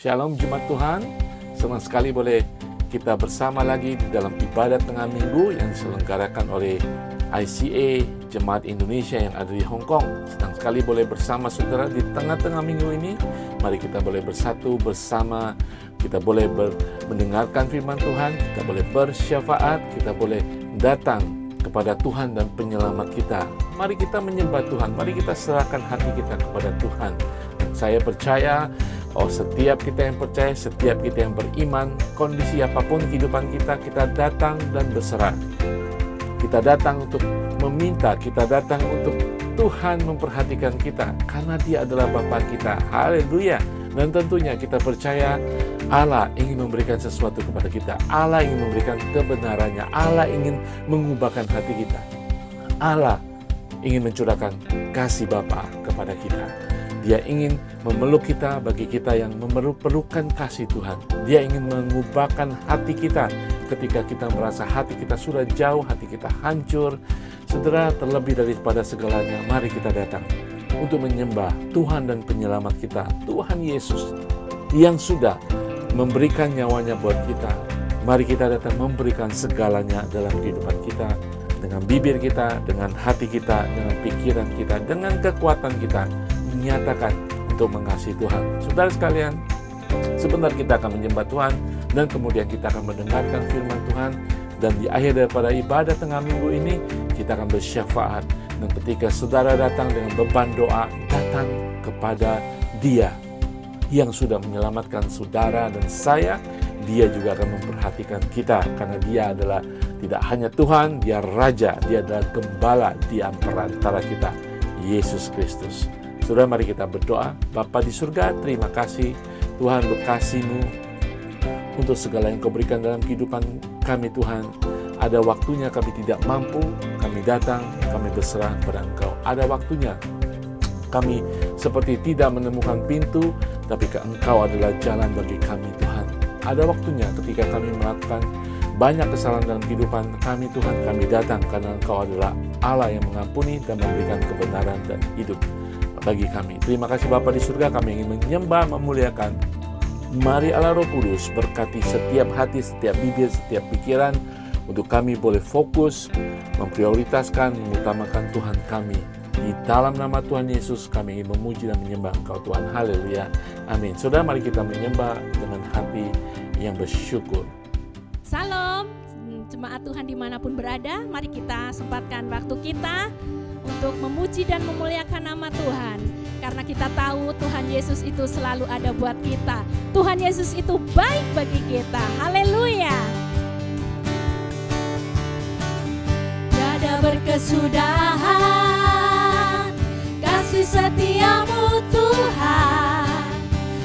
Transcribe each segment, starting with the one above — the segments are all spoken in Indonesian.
Shalom Jemaat Tuhan, senang sekali boleh kita bersama lagi di dalam ibadat tengah minggu yang diselenggarakan oleh ICA Jemaat Indonesia yang ada di Hong Kong. Senang sekali boleh bersama saudara di tengah-tengah minggu ini. Mari kita boleh bersatu bersama, kita boleh mendengarkan firman Tuhan, kita boleh bersyafaat, kita boleh datang kepada Tuhan dan penyelamat kita. Mari kita menyembah Tuhan, mari kita serahkan hati kita kepada Tuhan. Dan saya percaya, setiap kita yang percaya, setiap kita yang beriman, kondisi apapun kehidupan kita, kita datang dan berserah. Kita datang untuk meminta, kita datang untuk Tuhan memperhatikan kita, karena Dia adalah Bapa kita. Haleluya. Dan tentunya kita percaya Allah ingin memberikan sesuatu kepada kita. Allah ingin memberikan kebenarannya. Allah ingin mengubahkan hati kita. Allah ingin mencurahkan kasih Bapa kepada kita. Dia ingin memeluk kita bagi kita yang memerlukan kasih Tuhan. Dia ingin mengubahkan hati kita ketika kita merasa hati kita sudah jauh, hati kita hancur. Saudara, terlebih daripada segalanya, mari kita datang untuk menyembah Tuhan dan penyelamat kita, Tuhan Yesus, yang sudah memberikan nyawanya buat kita. Mari kita datang memberikan segalanya dalam kehidupan kita, dengan bibir kita, dengan hati kita, dengan pikiran kita, dengan kekuatan kita, menyatakan untuk mengasihi Tuhan. Saudara sekalian, sebentar kita akan menyembah Tuhan, dan kemudian kita akan mendengarkan firman Tuhan, dan di akhir daripada ibadah tengah minggu ini, kita akan bersyafaat. Dan ketika saudara datang dengan beban doa, datang kepada Dia yang sudah menyelamatkan saudara dan saya. Dia juga akan memperhatikan kita, karena Dia adalah tidak hanya Tuhan, Dia Raja, Dia adalah Gembala di antara kita, Yesus Kristus. Saudara, mari kita berdoa. Bapa di surga, terima kasih Tuhan untuk kasih-Mu, untuk segala yang Kau berikan dalam kehidupan kami Tuhan. Ada waktunya kami tidak mampu, kami datang, kami berserah kepada Engkau. Ada waktunya kami seperti tidak menemukan pintu, tapi Engkau adalah jalan bagi kami Tuhan. Ada waktunya ketika kami melakukan banyak kesalahan dalam kehidupan kami Tuhan, kami datang karena Engkau adalah Allah yang mengampuni dan memberikan kebenaran dan hidup bagi kami. Terima kasih Bapa di surga, kami ingin menyembah, memuliakan. Mari Allah Roh Kudus berkati setiap hati, setiap bibir, setiap pikiran, untuk kami boleh fokus, memprioritaskan, mengutamakan Tuhan kami. Di dalam nama Tuhan Yesus kami ingin memuji dan menyembah Engkau Tuhan. Haleluya. Amin. Saudara, mari kita menyembah dengan hati yang bersyukur. Salam, jemaat Tuhan dimanapun berada, mari kita sempatkan waktu kita untuk memuji dan memuliakan nama Tuhan. Karena kita tahu Tuhan Yesus itu selalu ada buat kita. Tuhan Yesus itu baik bagi kita. Haleluya. Tiada berkesudahan kasih setia-Mu Tuhan,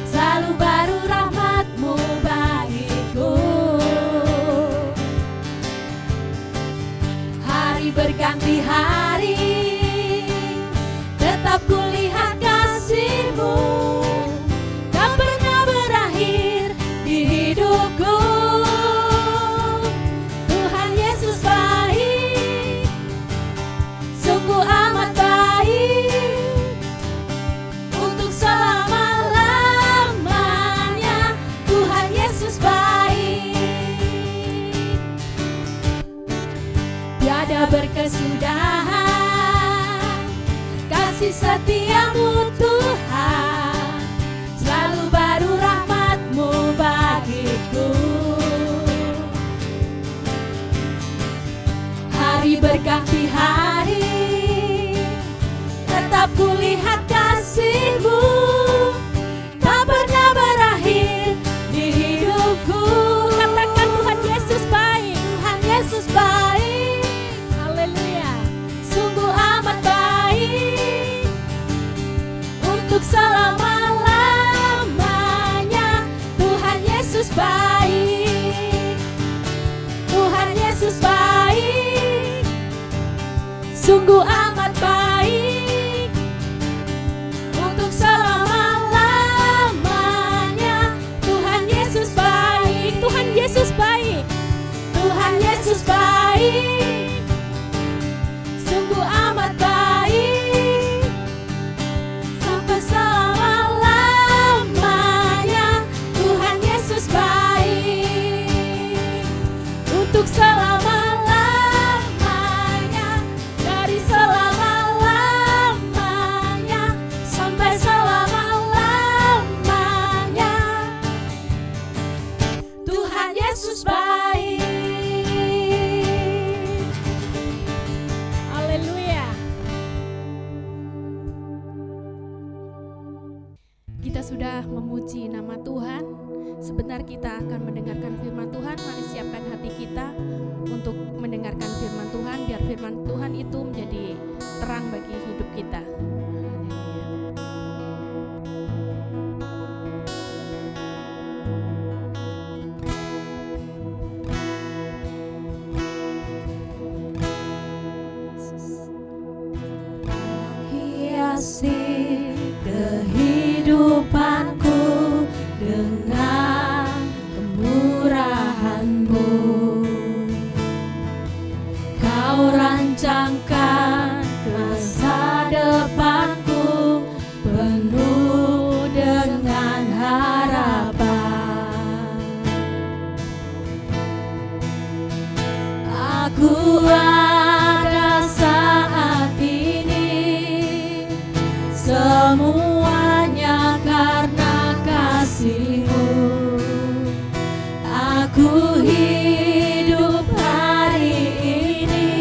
selalu baru rahmat-Mu bagiku. Hari berganti hari, tetap kulihat kasih-Mu, tak pernah berakhir di hidupku. Tuhan Yesus baik, sungguh amat baik, untuk selama-lamanya. Tuhan Yesus baik, tiada berkesudahan kasih setia-Mu Tuhan, selalu baru rahmat-Mu bagiku. Hari berganti hari, tetap kulihat kasih-Mu, tak pernah berakhir di hidupku. Katakan Tuhan Yesus baik, Tuhan Yesus baik. Haleluya. Sungguh amat baik, untuk selama-lamanya. Tuhan Yesus baik, Tuhan Yesus baik, sungguh amat baik, untuk selama-lamanya. Tuhan Yesus baik, Tuhan Yesus baik, Tuhan Yesus baik, sungguh amat baik, sampai selama-lamanya. Tuhan Yesus baik, untuk selama-lamanya, dari selama-lamanya sampai selama-lamanya. Tuhan Yesus baik. Haleluya. Kita sudah memuji nama Tuhan. Sebentar kita akan mendengarkan firman Tuhan. Mari siapkan hati kita untuk mendengarkan firman Tuhan, biar firman Tuhan itu menjadi terang bagi hidup kita. Yesus. hiasi kehidupanku dengan kemurahan-Mu. Kau rancangkan masa depanku penuh dengan harapan. Aku ada saat ini, semuanya karena kasih-Mu. Aku hidup hari ini,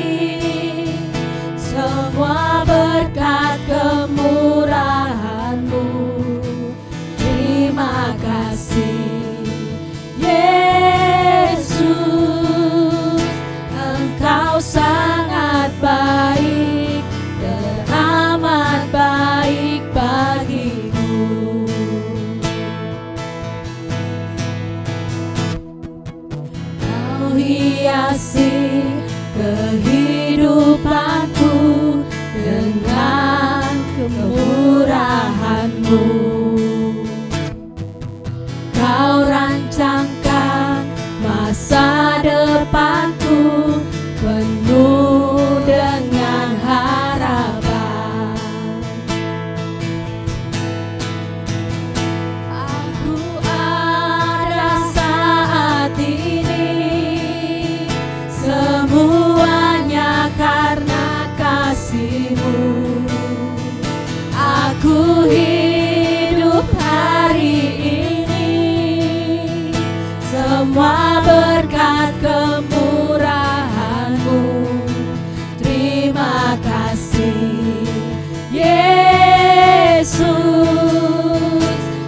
semua berkat kemurahan-Mu. Terima kasih Yesus, Engkau sangat baik, teramat baik bagiku. Kau hiasi kehidupanku dengan kemurahan-Mu. Kau rancangkan masa depanku penuh dengan harapan. Aku ada saat ini, semuanya karena kasih-Mu. Aku hidup hari ini, semua berkat kemurahan-Mu. Terima kasih Yesus,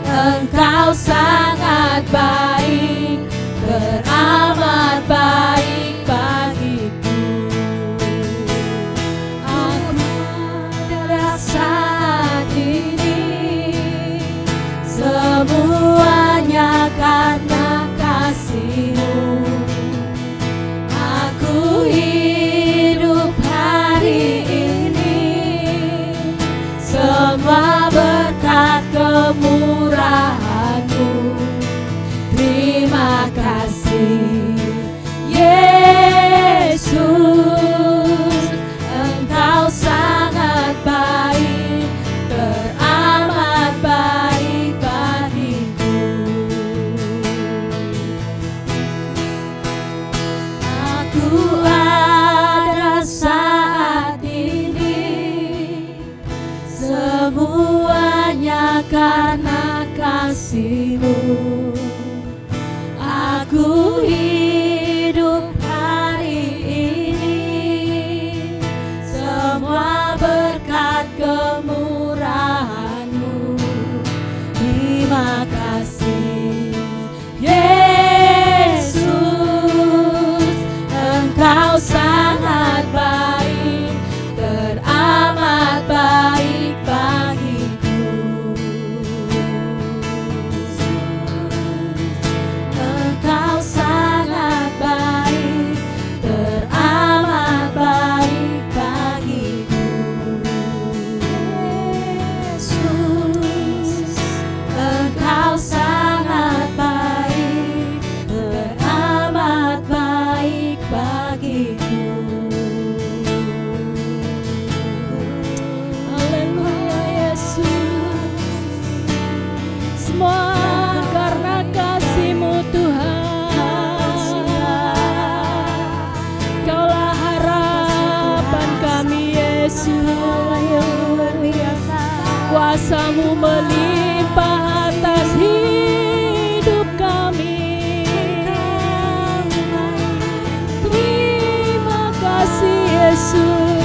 Engkau sangat baik, teramat baik bagiku. Aku ada saat ini, semuanya karena kasih-Mu. Aku hidup hari ini, semua berkat kemurahan-Mu. Terima kasih Yesus, Engkau sangat baik, teramat baik bagiku. Aku ada saat ini, semuanya karena kasih-Mu. Aku hidup hari ini, semua berkat kemurahan-Mu. Terima kasih Yesus, Engkau sangat baik, teramat baik bagiku. Engkau sangat baik, teramat baik bagiku. Yesus, Engkau sangat baik, teramat baik bagiku. Haleluya Yesus, semua karena kasih-Mu Tuhan. Kaulah harapan kami Yesus, kuasa-Mu melimpah atas hidup kami. Terima kasih Yesus,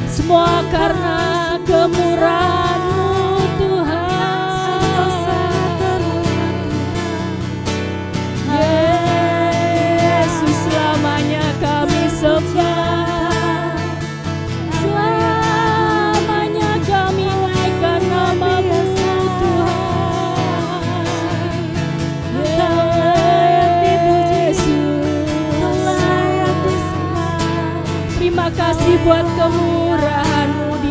semua karena kemurahan-Mu Tuhan. Yesus, selamanya kami sembah, selamanya kami naikkan nama-Mu Tuhan. Yesus, terima kasih buat kemurahan-Mu di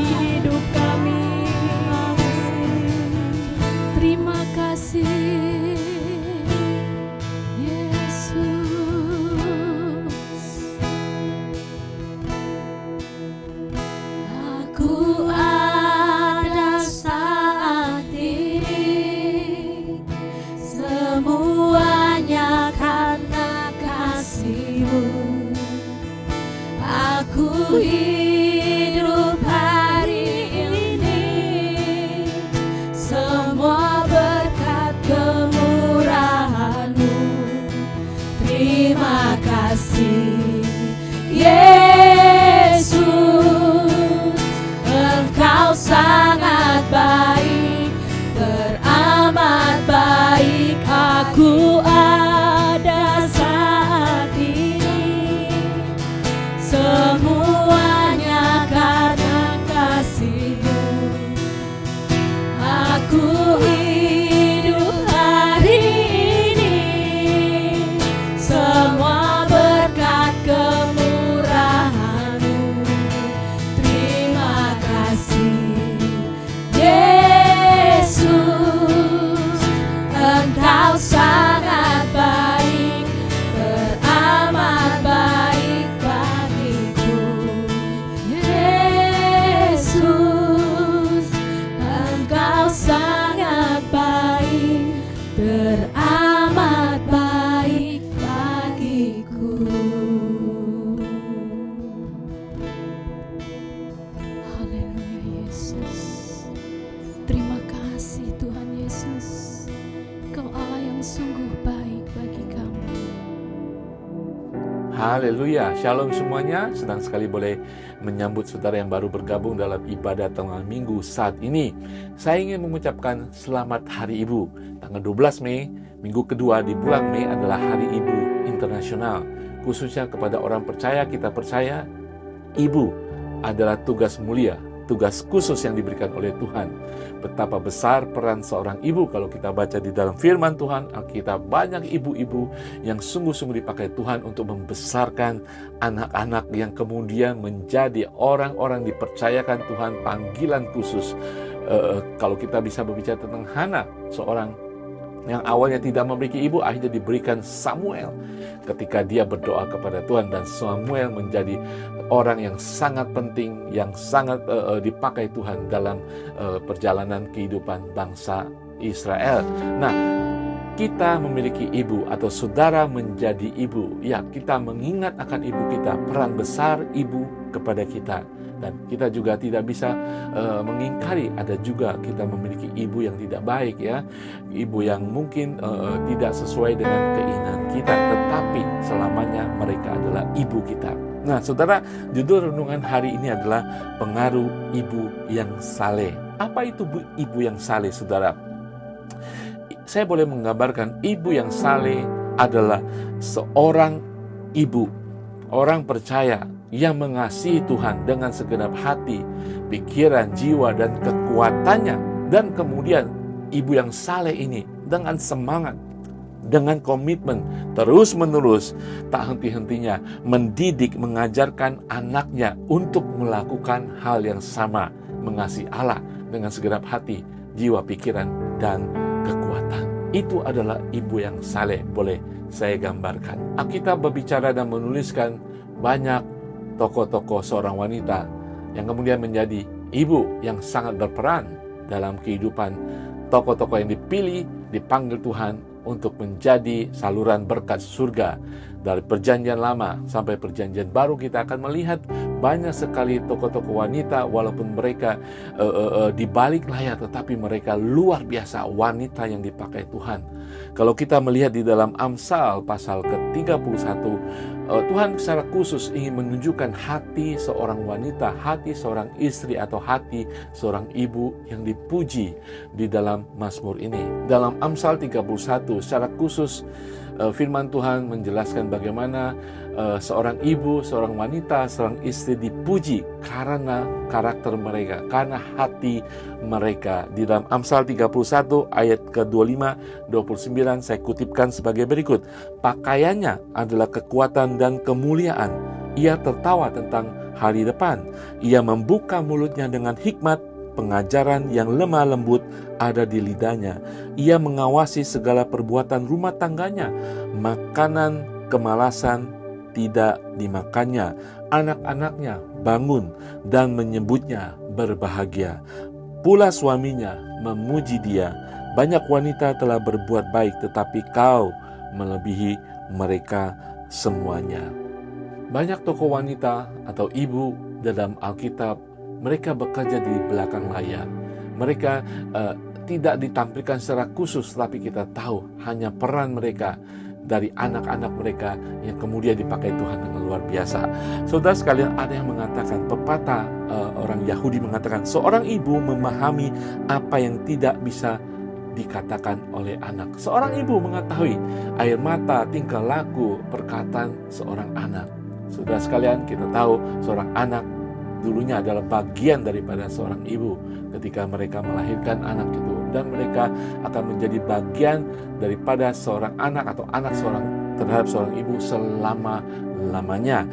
Aku hidup hari ini, semua berkat kemurahan-Mu. Terima kasih Yesus, Engkau sangat baik, teramat baik. Aku ada saat ini, semuanya karena kasih-Mu. Aku hidup hari ini, semua berkat kemurahan-Mu. Terima kasih Yesus, Engkau sangat baik, teramat baik bagiku. Yesus, Engkau sangat baik, teramat baik bagiku. Haleluya Yesus. Terima kasih Tuhan Yesus. Kau Allah yang sungguh baik bagi kami. Haleluya, shalom semuanya. Senang sekali boleh menyambut saudara yang baru bergabung dalam ibadah tengah minggu saat ini. Saya ingin mengucapkan selamat Hari Ibu. Tanggal 12 Mei, minggu kedua di bulan Mei adalah Hari Ibu Internasional. Khususnya kepada orang percaya, kita percaya ibu adalah tugas mulia, tugas khusus yang diberikan oleh Tuhan. Betapa besar peran seorang ibu kalau kita baca di dalam firman Tuhan, Alkitab, banyak ibu-ibu yang sungguh-sungguh dipakai Tuhan untuk membesarkan anak-anak yang kemudian menjadi orang-orang dipercayakan Tuhan panggilan khusus. Kalau kita bisa berbicara tentang Hana, seorang yang awalnya tidak memiliki ibu, akhirnya diberikan Samuel ketika dia berdoa kepada Tuhan, dan Samuel menjadi orang yang sangat penting, yang sangat dipakai Tuhan dalam perjalanan kehidupan bangsa Israel. Nah, kita memiliki ibu atau saudara menjadi ibu, ya kita mengingat akan ibu kita, peran besar ibu kepada kita. Dan kita juga tidak bisa mengingkari ada juga kita memiliki ibu yang tidak baik, ya, ibu yang mungkin tidak sesuai dengan keinginan kita, tetapi selamanya mereka adalah ibu kita. Nah saudara, judul renungan hari ini adalah pengaruh ibu yang saleh. Apa itu ibu yang saleh, saudara? Saya boleh menggambarkan ibu yang saleh adalah seorang ibu, orang percaya yang mengasihi Tuhan dengan segenap hati, pikiran, jiwa, dan kekuatannya. Dan kemudian ibu yang saleh ini dengan semangat, dengan komitmen terus-menerus, tak henti-hentinya mendidik, mengajarkan anaknya untuk melakukan hal yang sama, mengasihi Allah dengan segenap hati, jiwa, pikiran, dan kekuatan. Itu adalah ibu yang saleh, boleh saya gambarkan. Alkitab berbicara dan menuliskan banyak tokoh-tokoh seorang wanita yang kemudian menjadi ibu yang sangat berperan dalam kehidupan tokoh-tokoh yang dipilih, dipanggil Tuhan untuk menjadi saluran berkat surga. Dari perjanjian lama sampai perjanjian baru kita akan melihat banyak sekali tokoh-tokoh wanita, walaupun mereka di balik layar, tetapi mereka luar biasa, wanita yang dipakai Tuhan. Kalau kita melihat di dalam Amsal pasal ke-31, Tuhan secara khusus ingin menunjukkan hati seorang wanita, hati seorang istri atau hati seorang ibu yang dipuji di dalam Mazmur ini. Dalam Amsal 31 secara khusus firman Tuhan menjelaskan bagaimana seorang ibu, seorang wanita, seorang istri dipuji karena karakter mereka, karena hati mereka. Di dalam Amsal 31 ayat ke-25, 29 saya kutipkan sebagai berikut. Pakaiannya adalah kekuatan dan kemuliaan. Ia tertawa tentang hari depan. Ia membuka mulutnya dengan hikmat. Pengajaran yang lemah lembut ada di lidahnya. Ia mengawasi segala perbuatan rumah tangganya. Makanan kemalasan tidak dimakannya. Anak-anaknya bangun dan menyebutnya berbahagia. Pula suaminya memuji dia. Banyak wanita telah berbuat baik, tetapi kau melebihi mereka semuanya. Banyak tokoh wanita atau ibu dalam Alkitab, mereka bekerja di belakang layar. Mereka tidak ditampilkan secara khusus, tapi kita tahu hanya peran mereka dari anak-anak mereka yang kemudian dipakai Tuhan dengan luar biasa. Saudara sekalian, ada yang mengatakan, pepatah orang Yahudi mengatakan, seorang ibu memahami apa yang tidak bisa dikatakan oleh anak. Seorang ibu mengetahui air mata, tingkah laku, perkataan seorang anak. Saudara sekalian, kita tahu seorang anak dulunya adalah bagian daripada seorang ibu ketika mereka melahirkan anak itu, dan mereka akan menjadi bagian daripada seorang anak atau anak seorang terhadap seorang ibu selama-lamanya.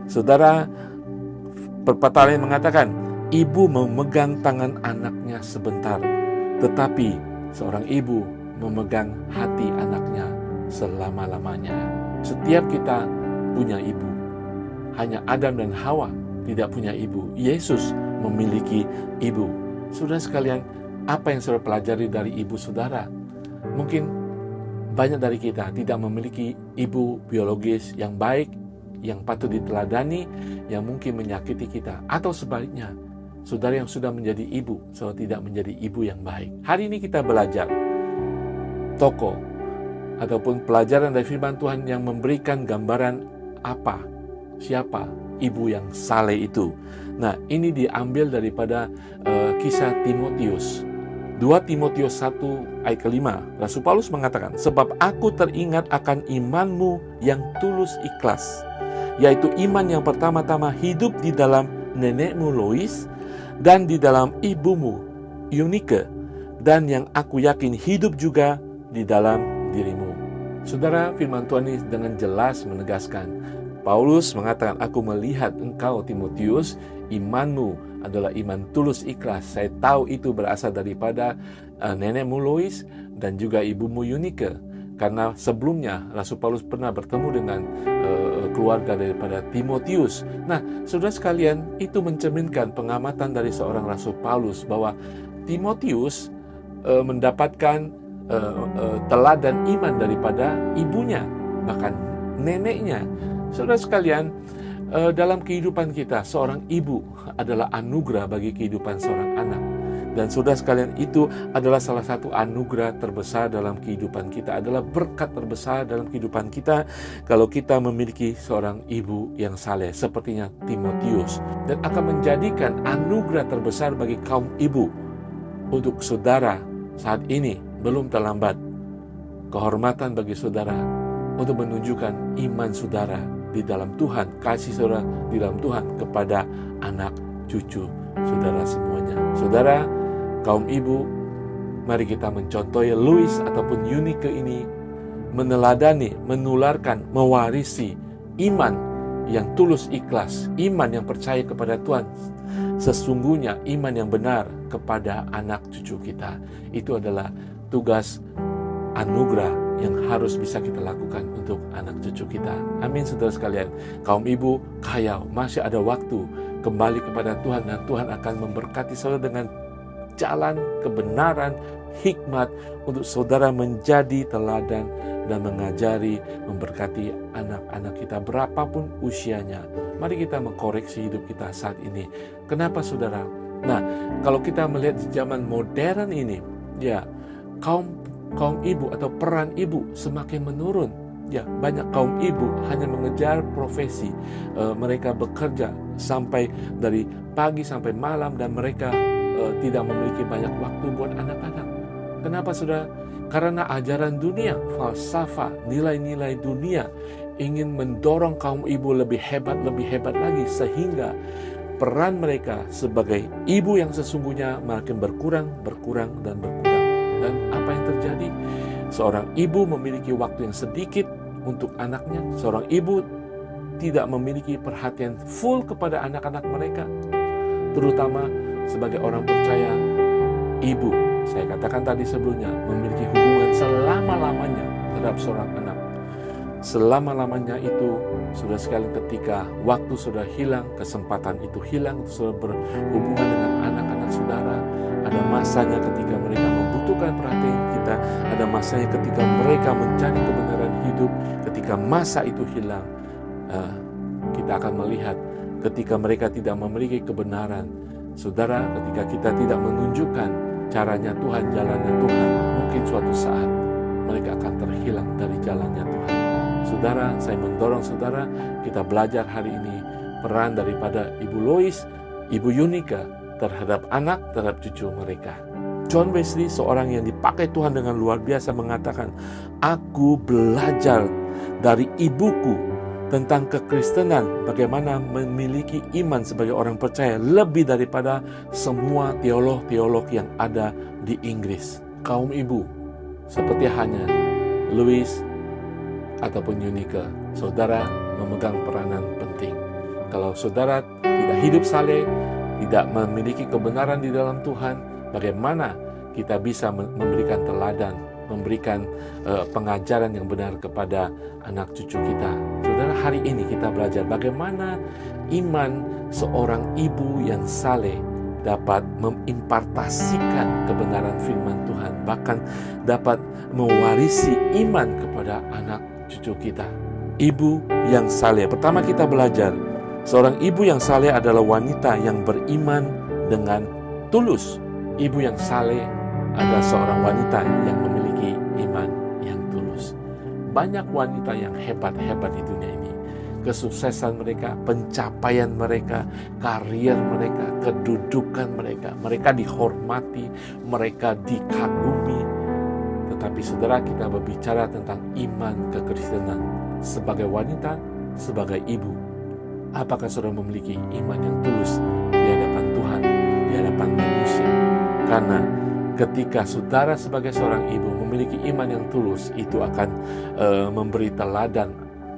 Saudara, pepatah lain mengatakan, ibu memegang tangan anaknya sebentar, tetapi seorang ibu memegang hati anaknya selama-lamanya. Setiap kita punya ibu. Hanya Adam dan Hawa tidak punya ibu. Yesus memiliki ibu. Saudara sekalian, apa yang saudara pelajari dari ibu saudara? Mungkin banyak dari kita tidak memiliki ibu biologis yang baik, yang patut diteladani, yang mungkin menyakiti kita. Atau sebaliknya, saudara yang sudah menjadi ibu, saudara tidak menjadi ibu yang baik. Hari ini kita belajar tokoh ataupun pelajaran dari firman Tuhan yang memberikan gambaran siapa ibu yang saleh itu. Nah, ini diambil daripada kisah Timotius. 2 Timotius 1 ayat ke-5, Rasul Paulus mengatakan, sebab aku teringat akan imanmu yang tulus ikhlas, yaitu iman yang pertama-tama hidup di dalam nenekmu Lois dan di dalam ibumu Eunike, dan yang aku yakin hidup juga di dalam dirimu. Saudara, firman Tuhan ini dengan jelas menegaskan, Paulus mengatakan, aku melihat engkau Timotius, imanmu adalah iman tulus ikhlas. Saya tahu itu berasal daripada nenekmu Lois dan juga ibumu Eunike. Karena sebelumnya Rasul Paulus pernah bertemu dengan keluarga daripada Timotius. Nah, saudara sekalian, itu mencerminkan pengamatan dari seorang Rasul Paulus bahwa Timotius mendapatkan teladan iman daripada ibunya, bahkan neneknya. Saudara sekalian, dalam kehidupan kita, seorang ibu adalah anugerah bagi kehidupan seorang anak. Dan saudara sekalian, itu adalah salah satu anugerah terbesar dalam kehidupan kita, adalah berkat terbesar dalam kehidupan kita kalau kita memiliki seorang ibu yang saleh sepertinya Timotius, dan akan menjadikan anugerah terbesar bagi kaum ibu. Untuk saudara saat ini belum terlambat. Kehormatan bagi saudara untuk menunjukkan iman saudara di dalam Tuhan, kasih saudara di dalam Tuhan kepada anak cucu saudara semuanya. Saudara, kaum ibu, mari kita mencontohi Lois ataupun Eunike ini, meneladani, menularkan, mewarisi iman yang tulus ikhlas, iman yang percaya kepada Tuhan, sesungguhnya iman yang benar kepada anak cucu kita. Itu adalah tugas anugerah yang harus bisa kita lakukan untuk anak cucu kita. Amin, saudara sekalian. Kaum ibu, kayau masih ada waktu kembali kepada Tuhan, dan Tuhan akan memberkati saudara dengan jalan kebenaran, hikmat untuk saudara menjadi teladan dan mengajari, memberkati anak-anak kita berapapun usianya. Mari kita mengkoreksi hidup kita saat ini. Kenapa saudara? Nah, kalau kita melihat di zaman modern ini, ya, kaum ibu atau peran ibu semakin menurun. Ya, banyak kaum ibu hanya mengejar profesi. Mereka bekerja sampai dari pagi sampai malam, dan mereka tidak memiliki banyak waktu buat anak-anak. Kenapa saudara? Karena ajaran dunia, falsafah, nilai-nilai dunia ingin mendorong kaum ibu lebih hebat lagi, sehingga peran mereka sebagai ibu yang sesungguhnya makin berkurang. Dan apa yang terjadi? Seorang ibu memiliki waktu yang sedikit untuk anaknya. Seorang ibu tidak memiliki perhatian full kepada anak-anak mereka. Terutama sebagai orang percaya, ibu, saya katakan tadi sebelumnya, memiliki hubungan selama-lamanya terhadap seorang anak. Selama-lamanya itu, sudah sekali ketika waktu sudah hilang, kesempatan itu hilang, sudah berhubungan dengan anak-anak saudara. Ada masanya ketika mereka membutuhkan perhatian kita, ada masanya ketika mereka mencari kebenaran hidup. Ketika masa itu hilang, kita akan melihat ketika mereka tidak memiliki kebenaran. Saudara, ketika kita tidak menunjukkan caranya Tuhan, jalannya Tuhan, mungkin suatu saat mereka akan terhilang dari jalannya Tuhan. Saudara, saya mendorong saudara, kita belajar hari ini peran daripada Ibu Lois, Ibu Yunika terhadap anak, terhadap cucu mereka. John Wesley, seorang yang dipakai Tuhan dengan luar biasa, mengatakan, aku belajar dari ibuku tentang kekristenan, bagaimana memiliki iman sebagai orang percaya lebih daripada semua teolog-teolog yang ada di Inggris. Kaum ibu, seperti hanya Louis ataupun Yunika, saudara memegang peranan penting. Kalau saudara tidak hidup saleh, tidak memiliki kebenaran di dalam Tuhan, bagaimana kita bisa memberikan teladan, memberikan pengajaran yang benar kepada anak cucu kita. Saudara, hari ini kita belajar bagaimana iman seorang ibu yang saleh dapat mengimpartasikan kebenaran firman Tuhan, bahkan dapat mewarisi iman kepada anak cucu kita. Ibu yang saleh. Pertama kita belajar, seorang ibu yang saleh adalah wanita yang beriman dengan tulus. Ibu yang saleh adalah seorang wanita yang memiliki iman yang tulus. Banyak wanita yang hebat-hebat di dunia ini. Kesuksesan mereka, pencapaian mereka, karir mereka, kedudukan mereka. Mereka dihormati, mereka dikagumi. Tetapi saudara, kita berbicara tentang iman kekristenan. Sebagai wanita, sebagai ibu, apakah saudara memiliki iman yang tulus di hadapan Tuhan, di hadapan manusia? Karena ketika saudara sebagai seorang ibu memiliki iman yang tulus, itu akan memberi teladan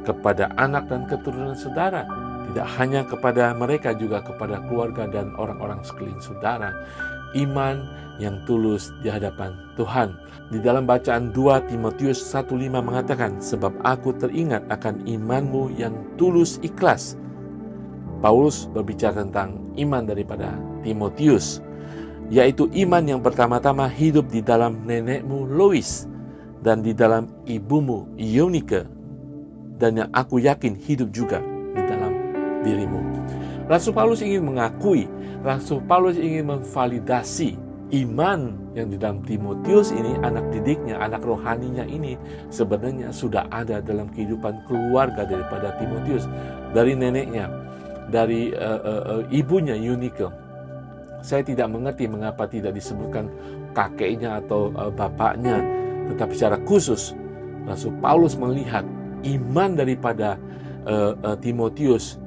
kepada anak dan keturunan saudara. Tidak hanya kepada mereka, juga kepada keluarga dan orang-orang sekeliling saudara. Iman yang tulus di hadapan Tuhan. Di dalam bacaan 2 Timotius 1:5 mengatakan, sebab aku teringat akan imanmu yang tulus ikhlas. Paulus berbicara tentang iman daripada Timotius, yaitu iman yang pertama-tama hidup di dalam nenekmu Lois dan di dalam ibumu Yunika, dan yang aku yakin hidup juga di dalam dirimu. Rasul Paulus ingin mengakui, Rasul Paulus ingin memvalidasi iman yang di dalam Timotius ini, anak didiknya, anak rohaninya ini sebenarnya sudah ada dalam kehidupan keluarga daripada Timotius, dari neneknya, dari ibunya Yunika. Saya tidak mengerti mengapa tidak disebutkan kakeknya atau bapaknya, tetapi secara khusus Rasul Paulus melihat iman daripada Timotius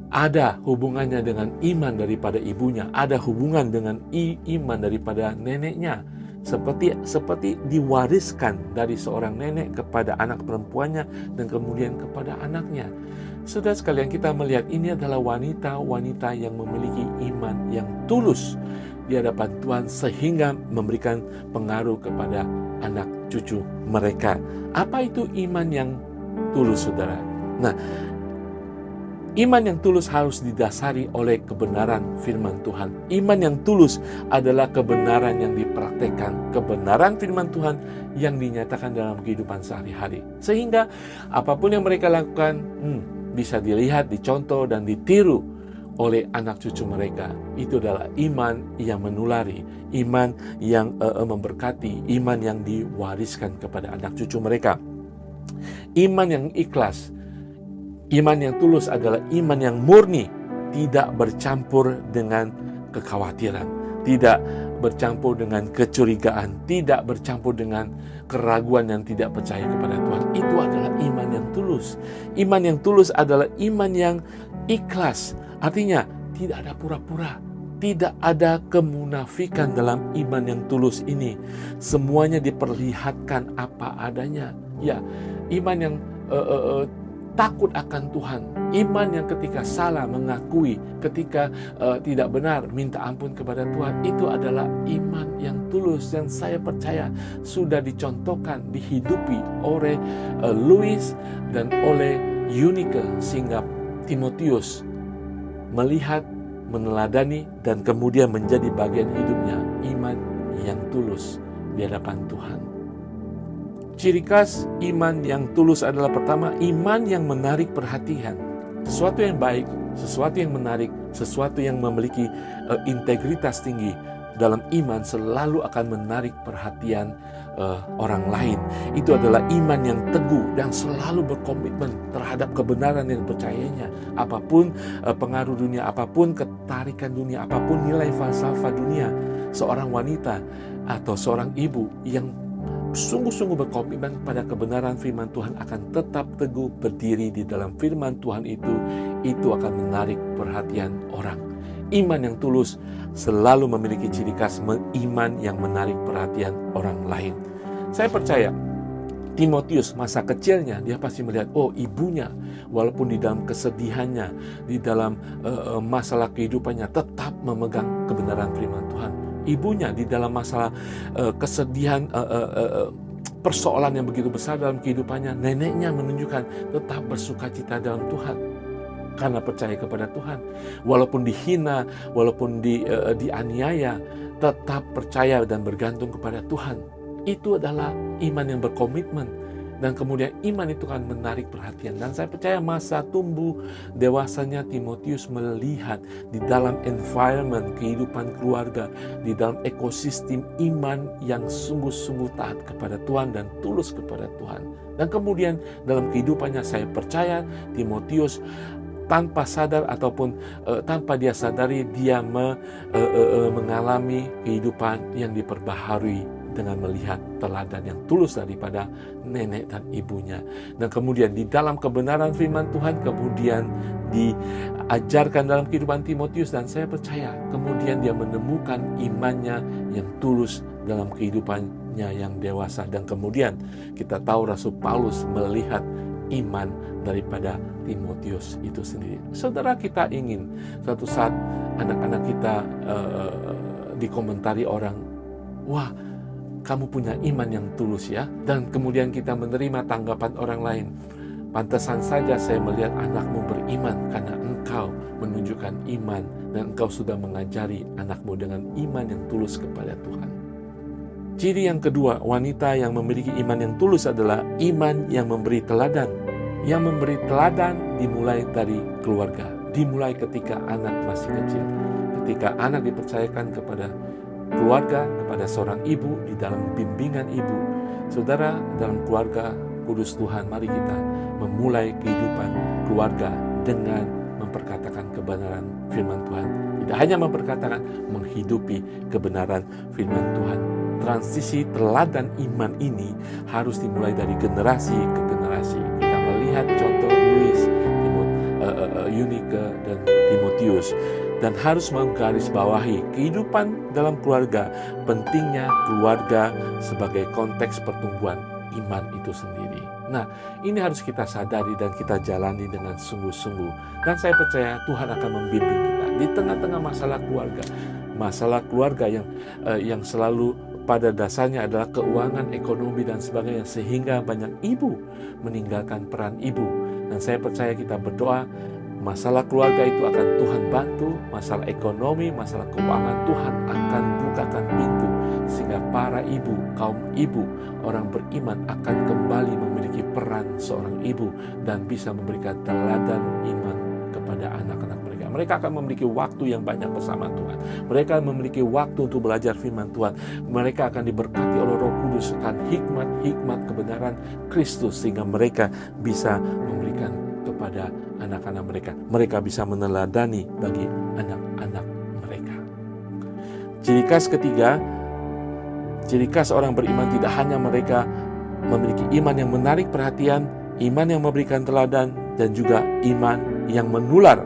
ada hubungannya dengan iman daripada ibunya, ada hubungan dengan iman daripada neneknya, seperti diwariskan dari seorang nenek kepada anak perempuannya dan kemudian kepada anaknya. Saudara sekalian, kita melihat ini adalah wanita-wanita yang memiliki iman yang tulus di hadapan Tuhan, sehingga memberikan pengaruh kepada anak cucu mereka. Apa itu iman yang tulus, saudara? Nah, iman yang tulus harus didasari oleh kebenaran firman Tuhan. Iman yang tulus adalah kebenaran yang dipraktekkan, kebenaran firman Tuhan yang dinyatakan dalam kehidupan sehari-hari. Sehingga apapun yang mereka lakukan bisa dilihat, dicontoh, dan ditiru oleh anak cucu mereka. Itu adalah iman yang menulari, iman yang memberkati, iman yang diwariskan kepada anak cucu mereka. Iman yang ikhlas, iman yang tulus adalah iman yang murni, tidak bercampur dengan kekhawatiran, tidak bercampur dengan kecurigaan, tidak bercampur dengan keraguan yang tidak percaya kepada Tuhan. Itu adalah iman yang tulus. Iman yang tulus adalah iman yang ikhlas. Artinya tidak ada pura-pura, tidak ada kemunafikan dalam iman yang tulus ini. Semuanya diperlihatkan apa adanya. Ya, iman yang takut akan Tuhan, iman yang ketika salah mengakui, ketika tidak benar minta ampun kepada Tuhan. Itu adalah iman yang tulus, yang saya percaya sudah dicontohkan, dihidupi oleh Louis dan oleh Yunika, sehingga Timotius melihat, meneladani, dan kemudian menjadi bagian hidupnya iman yang tulus di hadapan Tuhan. Ciri khas iman yang tulus adalah pertama, iman yang menarik perhatian. Sesuatu yang baik, sesuatu yang menarik, sesuatu yang memiliki integritas tinggi dalam iman selalu akan menarik perhatian orang lain. Itu adalah iman yang teguh dan selalu berkomitmen terhadap kebenaran yang dipercayainya. Apapun pengaruh dunia, apapun ketarikan dunia, apapun nilai falsafah dunia, seorang wanita atau seorang ibu yang sungguh-sungguh berkomitmen pada kebenaran firman Tuhan akan tetap teguh berdiri di dalam firman Tuhan itu akan menarik perhatian orang. Iman yang tulus selalu memiliki ciri khas iman yang menarik perhatian orang lain. Saya percaya Timotius masa kecilnya dia pasti melihat, ibunya walaupun di dalam kesedihannya, di dalam masalah kehidupannya tetap memegang kebenaran firman Tuhan. Ibunya di dalam masalah kesedihan, persoalan yang begitu besar dalam kehidupannya, neneknya menunjukkan tetap bersukacita dalam Tuhan karena percaya kepada Tuhan. Walaupun dihina, walaupun dianiaya, tetap percaya dan bergantung kepada Tuhan. Itu adalah iman yang berkomitmen. Dan kemudian iman itu akan menarik perhatian. Dan saya percaya masa tumbuh dewasanya Timotius melihat di dalam environment kehidupan keluarga, di dalam ekosistem iman yang sungguh-sungguh taat kepada Tuhan dan tulus kepada Tuhan. Dan kemudian dalam kehidupannya saya percaya Timotius tanpa sadar ataupun tanpa dia sadari dia mengalami kehidupan yang diperbaharui dengan melihat teladan yang tulus daripada nenek dan ibunya. Dan kemudian di dalam kebenaran firman Tuhan kemudian diajarkan dalam kehidupan Timotius, dan saya percaya kemudian dia menemukan imannya yang tulus dalam kehidupannya yang dewasa. Dan kemudian kita tahu Rasul Paulus melihat iman daripada Timotius itu sendiri. Saudara, kita ingin suatu saat anak-anak kita dikomentari orang, wah, kamu punya iman yang tulus ya. Dan kemudian kita menerima tanggapan orang lain. Pantesan saja saya melihat anakmu beriman karena engkau menunjukkan iman dan engkau sudah mengajari anakmu dengan iman yang tulus kepada Tuhan. Ciri yang kedua, wanita yang memiliki iman yang tulus adalah iman yang memberi teladan. Yang memberi teladan dimulai dari keluarga, dimulai ketika anak masih kecil. Ketika anak dipercayakan kepada keluarga, kepada seorang ibu, di dalam bimbingan ibu. Saudara, dalam keluarga kudus Tuhan, mari kita memulai kehidupan keluarga dengan memperkatakan kebenaran firman Tuhan. Tidak hanya memperkatakan, menghidupi kebenaran firman Tuhan. Transisi teladan iman ini harus dimulai dari generasi ke generasi. Kita melihat contoh Louis, Eunike, dan Timotius. Dan harus menggarisbawahi kehidupan dalam keluarga, pentingnya keluarga sebagai konteks pertumbuhan iman itu sendiri. Nah, ini harus kita sadari dan kita jalani dengan sungguh-sungguh. Dan saya percaya Tuhan akan membimbing kita di tengah-tengah masalah keluarga yang selalu pada dasarnya adalah keuangan, ekonomi, dan sebagainya, sehingga banyak ibu meninggalkan peran ibu. Dan saya percaya kita berdoa, masalah keluarga itu akan Tuhan bantu, masalah ekonomi, masalah keuangan Tuhan akan bukakan pintu, sehingga para ibu, kaum ibu, orang beriman akan kembali memiliki peran seorang ibu dan bisa memberikan teladan iman kepada anak-anak mereka. Mereka akan memiliki waktu yang banyak bersama Tuhan. Mereka memiliki waktu untuk belajar firman Tuhan. Mereka akan diberkati oleh Roh Kudus, akan hikmat kebenaran Kristus, sehingga mereka bisa memberikan kepada anak-anak mereka. Mereka bisa meneladani bagi anak-anak mereka. Ciri khas ketiga, ciri khas orang beriman tidak hanya mereka memiliki iman yang menarik perhatian, iman yang memberikan teladan, dan juga iman yang menular.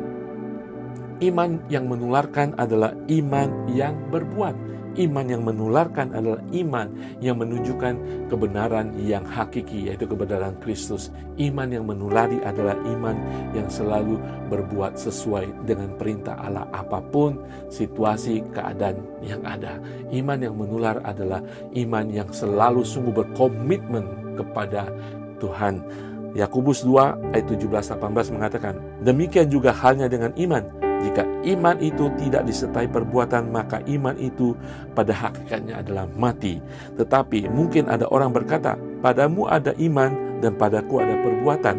Iman yang menularkan adalah iman yang berbuat. Iman yang menularkan adalah iman yang menunjukkan kebenaran yang hakiki, yaitu kebenaran Kristus. Iman yang menulari adalah iman yang selalu berbuat sesuai dengan perintah Allah apapun situasi keadaan yang ada. Iman yang menular adalah iman yang selalu sungguh berkomitmen kepada Tuhan. Yakobus 2 ayat 17-18 mengatakan, demikian juga halnya dengan iman. Jika iman itu tidak disertai perbuatan, maka iman itu pada hakikatnya adalah mati. Tetapi mungkin ada orang berkata, padamu ada iman dan padaku ada perbuatan.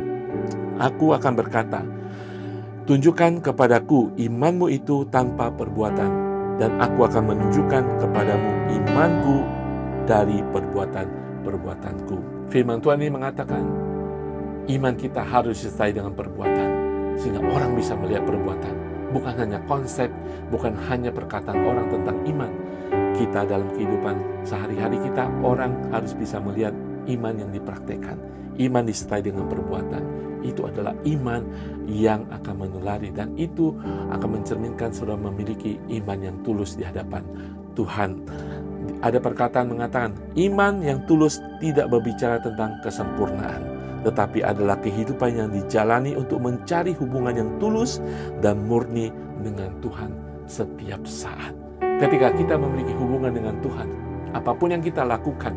Aku akan berkata, tunjukkan kepadaku imanmu itu tanpa perbuatan, dan aku akan menunjukkan kepadamu imanku dari perbuatan-perbuatanku. Firman Tuhan ini mengatakan, iman kita harus disertai dengan perbuatan, sehingga orang bisa melihat perbuatan. Bukan hanya konsep, bukan hanya perkataan orang tentang iman. Kita dalam kehidupan sehari-hari kita, orang harus bisa melihat iman yang dipraktekkan. Iman disertai dengan perbuatan. Itu adalah iman yang akan menulari, dan itu akan mencerminkan saudara memiliki iman yang tulus di hadapan Tuhan. Ada perkataan mengatakan, iman yang tulus tidak berbicara tentang kesempurnaan, tetapi adalah kehidupan yang dijalani untuk mencari hubungan yang tulus dan murni dengan Tuhan setiap saat. Ketika kita memiliki hubungan dengan Tuhan, apapun yang kita lakukan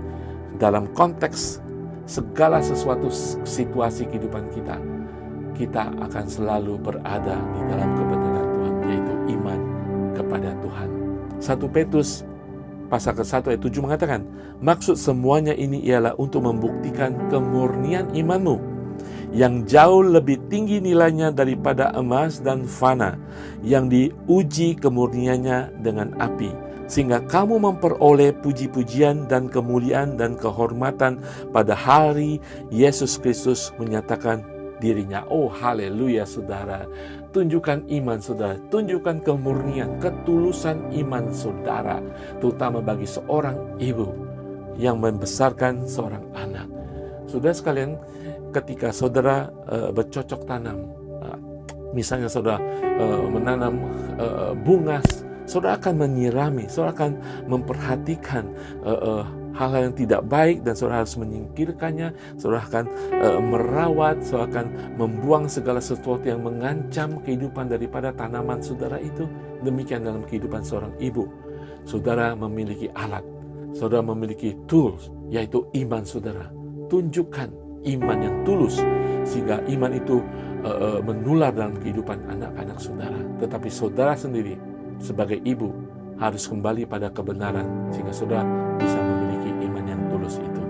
dalam konteks segala sesuatu situasi kehidupan kita, kita akan selalu berada di dalam kebenaran Tuhan, yaitu iman kepada Tuhan. 1 Petrus pasal ke-1 ayat 7 mengatakan, maksud semuanya ini ialah untuk membuktikan kemurnian imanmu, yang jauh lebih tinggi nilainya daripada emas dan fana, yang diuji kemurniannya dengan api, sehingga kamu memperoleh puji-pujian dan kemuliaan dan kehormatan pada hari Yesus Kristus menyatakan dirinya. Oh haleluya saudara, tunjukkan iman saudara, tunjukkan kemurnian, ketulusan iman saudara, terutama bagi seorang ibu yang membesarkan seorang anak. Saudara sekalian, ketika saudara bercocok tanam, misalnya saudara menanam bunga, saudara akan menyirami, saudara akan memperhatikan hal-hal yang tidak baik, dan saudara harus menyingkirkannya. Saudara akan merawat, saudara akan membuang segala sesuatu yang mengancam kehidupan daripada tanaman saudara itu. Demikian dalam kehidupan seorang ibu. Saudara memiliki alat, saudara memiliki tools, yaitu iman saudara. Tunjukkan iman yang tulus, sehingga iman itu menular dalam kehidupan anak-anak saudara. Tetapi saudara sendiri sebagai ibu harus kembali pada kebenaran, sehingga saudara bisa memiliki iman yang tulus itu.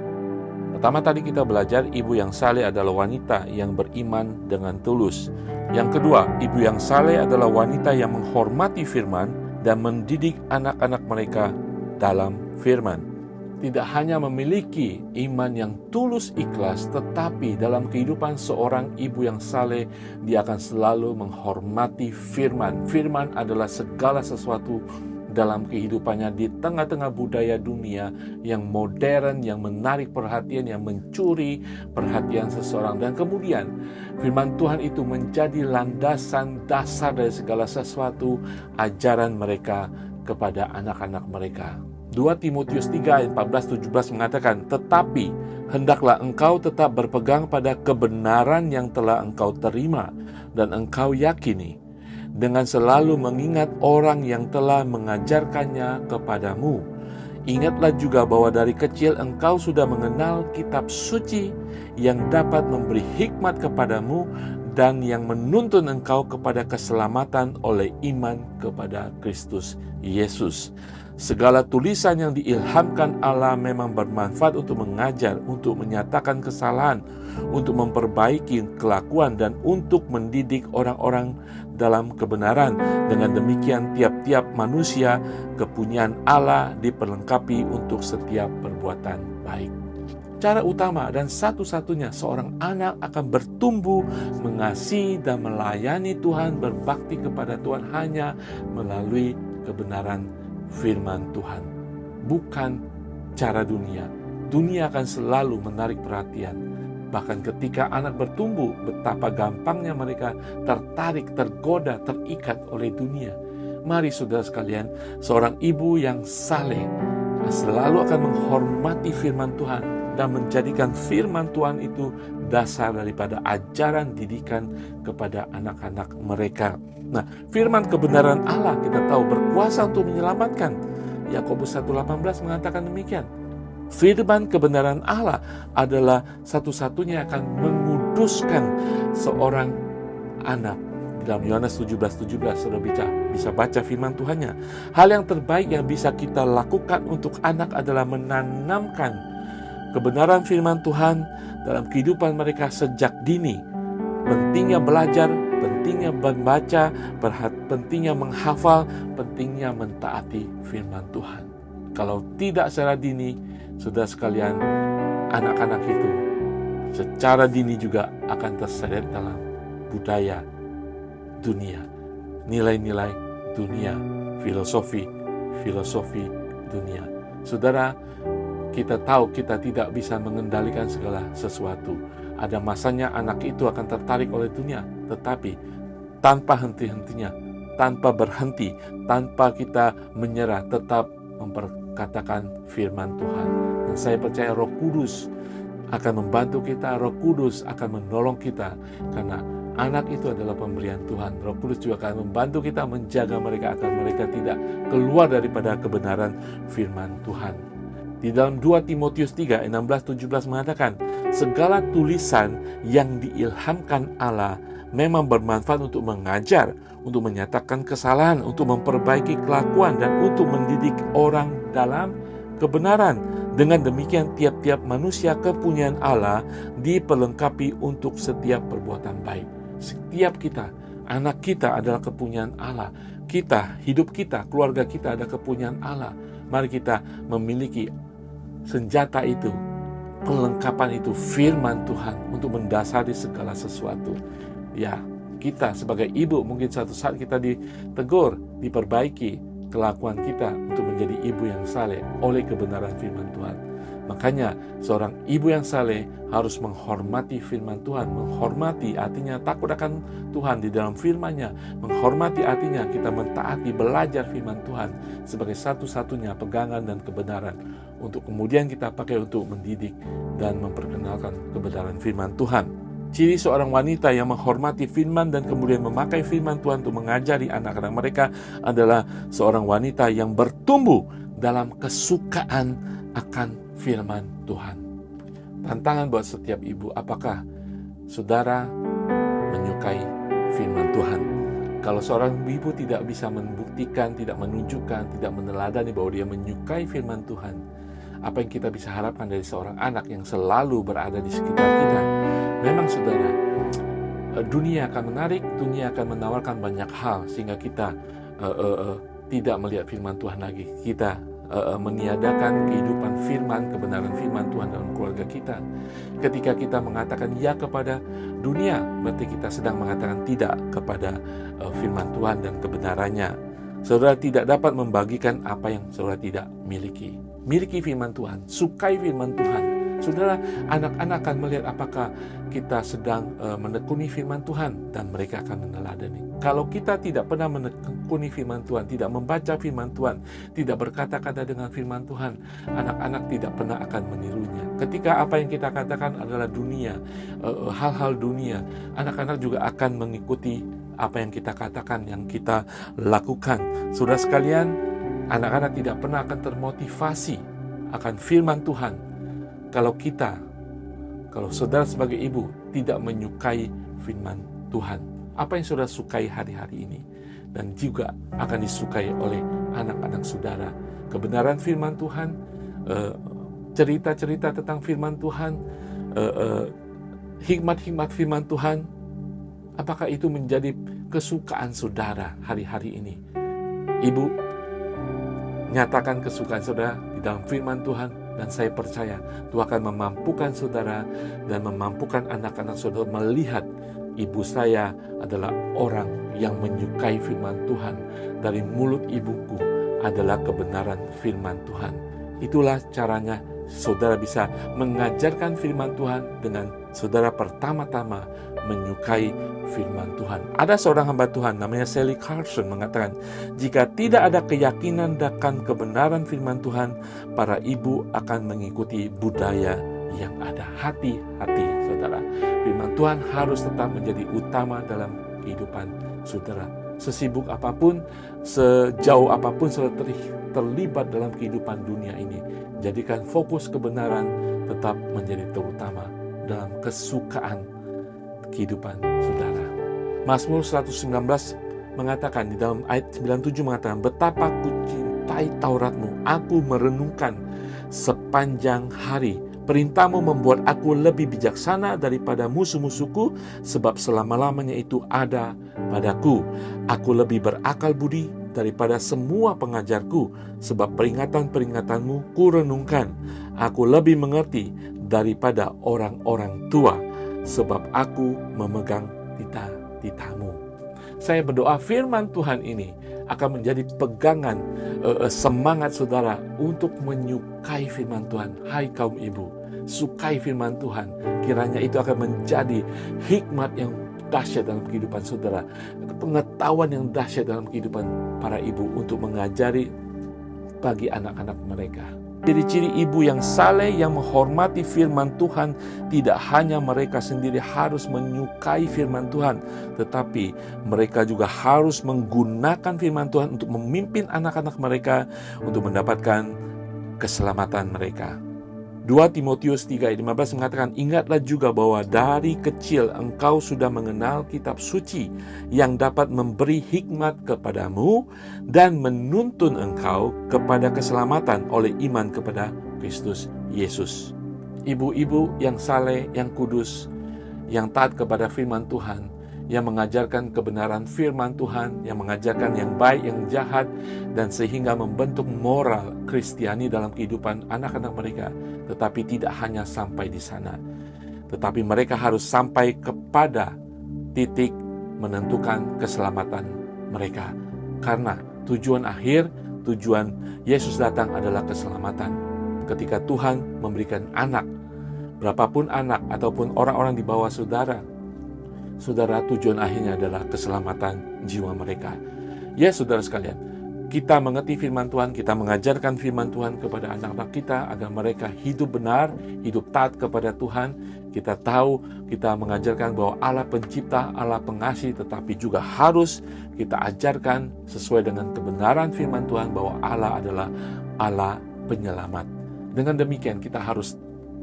Pertama tadi kita belajar ibu yang saleh adalah wanita yang beriman dengan tulus. Yang kedua, ibu yang saleh adalah wanita yang menghormati firman dan mendidik anak-anak mereka dalam firman. Tidak hanya memiliki iman yang tulus ikhlas, tetapi dalam kehidupan seorang ibu yang saleh, dia akan selalu menghormati firman. Firman adalah segala sesuatu dalam kehidupannya di tengah-tengah budaya dunia yang modern, yang menarik perhatian, yang mencuri perhatian seseorang. Dan kemudian firman Tuhan itu menjadi landasan dasar dari segala sesuatu ajaran mereka kepada anak-anak mereka. 2 Timotius 3 ayat 14-17 mengatakan, tetapi hendaklah engkau tetap berpegang pada kebenaran yang telah engkau terima dan engkau yakini, dengan selalu mengingat orang yang telah mengajarkannya kepadamu. Ingatlah juga bahwa dari kecil engkau sudah mengenal kitab suci yang dapat memberi hikmat kepadamu dan yang menuntun engkau kepada keselamatan oleh iman kepada Kristus Yesus. Segala tulisan yang diilhamkan Allah memang bermanfaat untuk mengajar, untuk menyatakan kesalahan, untuk memperbaiki kelakuan, dan untuk mendidik orang-orang dalam kebenaran. Dengan demikian tiap-tiap manusia kepunyaan Allah diperlengkapi untuk setiap perbuatan baik. Cara utama dan satu-satunya seorang anak akan bertumbuh, mengasihi dan melayani Tuhan, berbakti kepada Tuhan hanya melalui kebenaran firman Tuhan, bukan cara dunia. Dunia akan selalu menarik perhatian. Bahkan ketika anak bertumbuh, betapa gampangnya mereka tertarik, tergoda, terikat oleh dunia. Mari saudara sekalian, seorang ibu yang saleh selalu akan menghormati firman Tuhan dan menjadikan firman Tuhan itu dasar daripada ajaran didikan kepada anak-anak mereka. Nah, firman kebenaran Allah kita tahu berkuasa untuk menyelamatkan. Yakobus 1:18 mengatakan demikian. Firman kebenaran Allah adalah satu-satunya yang akan menguduskan seorang anak di Dalam Yohanes 17:17 saudara bisa baca firman Tuhannya. Hal yang terbaik yang bisa kita lakukan untuk anak adalah menanamkan kebenaran firman Tuhan dalam kehidupan mereka sejak dini. Pentingnya belajar, pentingnya membaca, pentingnya menghafal, pentingnya mentaati firman Tuhan. Kalau tidak secara dini, saudara sekalian, anak-anak itu secara dini juga akan terseret dalam budaya dunia, nilai-nilai dunia, filosofi dunia. Saudara, kita tahu kita tidak bisa mengendalikan segala sesuatu. Ada masanya anak itu akan tertarik oleh dunia, tetapi tanpa henti-hentinya, tanpa berhenti, tanpa kita menyerah, tetap memperkatakan firman Tuhan. Dan saya percaya Roh Kudus akan membantu kita, Roh Kudus akan menolong kita, karena anak itu adalah pemberian Tuhan. Roh Kudus juga akan membantu kita menjaga mereka agar mereka tidak keluar daripada kebenaran firman Tuhan. Di dalam 2 Timotius 3, 16-17 mengatakan, segala tulisan yang diilhamkan Allah memang bermanfaat untuk mengajar, untuk menyatakan kesalahan, untuk memperbaiki kelakuan, dan untuk mendidik orang dalam kebenaran. Dengan demikian tiap-tiap manusia kepunyaan Allah diperlengkapi untuk setiap perbuatan baik. Setiap kita, anak kita adalah kepunyaan Allah. Kita, hidup kita, keluarga kita adalah kepunyaan Allah. Mari kita memiliki senjata itu, perlengkapan itu, firman Tuhan untuk mendasari segala sesuatu. Ya, kita sebagai ibu mungkin suatu saat kita ditegur, diperbaiki kelakuan kita untuk menjadi ibu yang saleh oleh kebenaran firman Tuhan. Makanya seorang ibu yang saleh harus menghormati firman Tuhan. Menghormati artinya takut akan Tuhan di dalam firman-Nya. Menghormati artinya kita mentaati, belajar firman Tuhan sebagai satu-satunya pegangan dan kebenaran untuk kemudian kita pakai untuk mendidik dan memperkenalkan kebenaran firman Tuhan. Ciri seorang wanita yang menghormati firman dan kemudian memakai firman Tuhan untuk mengajari anak-anak mereka adalah seorang wanita yang bertumbuh dalam kesukaan akan firman Tuhan. Tantangan buat setiap ibu, apakah saudara menyukai firman Tuhan? Kalau seorang ibu tidak bisa membuktikan, tidak menunjukkan, tidak meneladani bahwa dia menyukai firman Tuhan, apa yang kita bisa harapkan dari seorang anak yang selalu berada di sekitar kita? Memang saudara, dunia akan menarik, dunia akan menawarkan banyak hal sehingga kita tidak melihat firman Tuhan lagi. Kita meniadakan kehidupan firman, kebenaran firman Tuhan dalam keluarga kita. Ketika kita mengatakan ya kepada dunia, berarti kita sedang mengatakan tidak kepada firman Tuhan dan kebenarannya. Saudara tidak dapat membagikan apa yang saudara tidak miliki. Miliki firman Tuhan, sukai firman Tuhan. Saudara, anak-anak akan melihat apakah kita sedang menekuni firman Tuhan dan mereka akan meneladani. Kalau kita tidak pernah menekuni firman Tuhan, tidak membaca firman Tuhan, tidak berkata-kata dengan firman Tuhan, anak-anak tidak pernah akan menirunya. Ketika apa yang kita katakan adalah dunia, hal-hal dunia, anak-anak juga akan mengikuti apa yang kita katakan, yang kita lakukan. Saudara sekalian, anak-anak tidak pernah akan termotivasi akan firman Tuhan kalau saudara sebagai ibu tidak menyukai firman Tuhan. Apa yang saudara sukai hari-hari ini dan juga akan disukai oleh anak-anak saudara. Kebenaran firman Tuhan, cerita-cerita tentang firman Tuhan, hikmat-hikmat firman Tuhan. Apakah itu menjadi kesukaan saudara hari-hari ini? Ibu, nyatakan kesukaan saudara di dalam firman Tuhan. Dan saya percaya Tuhan akan memampukan saudara dan memampukan anak-anak saudara melihat ibu saya adalah orang yang menyukai firman Tuhan. Dari mulut ibuku adalah kebenaran firman Tuhan. Itulah caranya saudara bisa mengajarkan firman Tuhan dengan saudara pertama-tama menyukai firman Tuhan. Ada seorang hamba Tuhan namanya Sally Carson mengatakan, jika tidak ada keyakinan akan kebenaran firman Tuhan, para ibu akan mengikuti budaya yang ada. Hati-hati saudara, firman Tuhan harus tetap menjadi utama dalam kehidupan saudara. Sesibuk apapun, sejauh apapun saudara terlibat dalam kehidupan dunia ini, jadikan fokus kebenaran tetap menjadi terutama dalam kesukaan kehidupan saudara. Mazmur 119 mengatakan, di dalam ayat 97 mengatakan, betapa ku cintai Tauratmu, aku merenungkan sepanjang hari. Perintahmu membuat aku lebih bijaksana daripada musuh-musuhku, sebab selama-lamanya itu ada padaku. Aku lebih berakal budi daripada semua pengajarku, sebab peringatan-peringatanmu ku renungkan. Aku lebih mengerti daripada orang-orang tua, sebab aku memegang titah-titahmu. Saya berdoa firman Tuhan ini akan menjadi pegangan semangat saudara untuk menyukai firman Tuhan. Hai kaum ibu, sukai firman Tuhan. Kiranya itu akan menjadi hikmat yang dahsyat dalam kehidupan saudara, pengetahuan yang dahsyat dalam kehidupan para ibu untuk mengajari bagi anak-anak mereka. Ciri-ciri ibu yang saleh, yang menghormati firman Tuhan, tidak hanya mereka sendiri harus menyukai firman Tuhan, tetapi mereka juga harus menggunakan firman Tuhan untuk memimpin anak-anak mereka untuk mendapatkan keselamatan mereka. 2 Timotius 3:15 mengatakan, ingatlah juga bahwa dari kecil engkau sudah mengenal kitab suci yang dapat memberi hikmat kepadamu dan menuntun engkau kepada keselamatan oleh iman kepada Kristus Yesus. Ibu-ibu yang saleh, yang kudus, yang taat kepada firman Tuhan, yang mengajarkan kebenaran firman Tuhan, yang mengajarkan yang baik, yang jahat, dan sehingga membentuk moral Kristiani dalam kehidupan anak-anak mereka. Tetapi tidak hanya sampai di sana, tetapi mereka harus sampai kepada titik menentukan keselamatan mereka. Karena tujuan akhir, tujuan Yesus datang adalah keselamatan. Ketika Tuhan memberikan anak, berapapun anak ataupun orang-orang di bawah saudara, tujuan akhirnya adalah keselamatan jiwa mereka. Ya saudara sekalian, kita mengerti firman Tuhan, kita mengajarkan firman Tuhan kepada anak-anak kita agar mereka hidup benar, hidup taat kepada Tuhan. Kita tahu, kita mengajarkan bahwa Allah pencipta, Allah pengasih, tetapi juga harus kita ajarkan sesuai dengan kebenaran firman Tuhan bahwa Allah adalah Allah penyelamat. Dengan demikian kita harus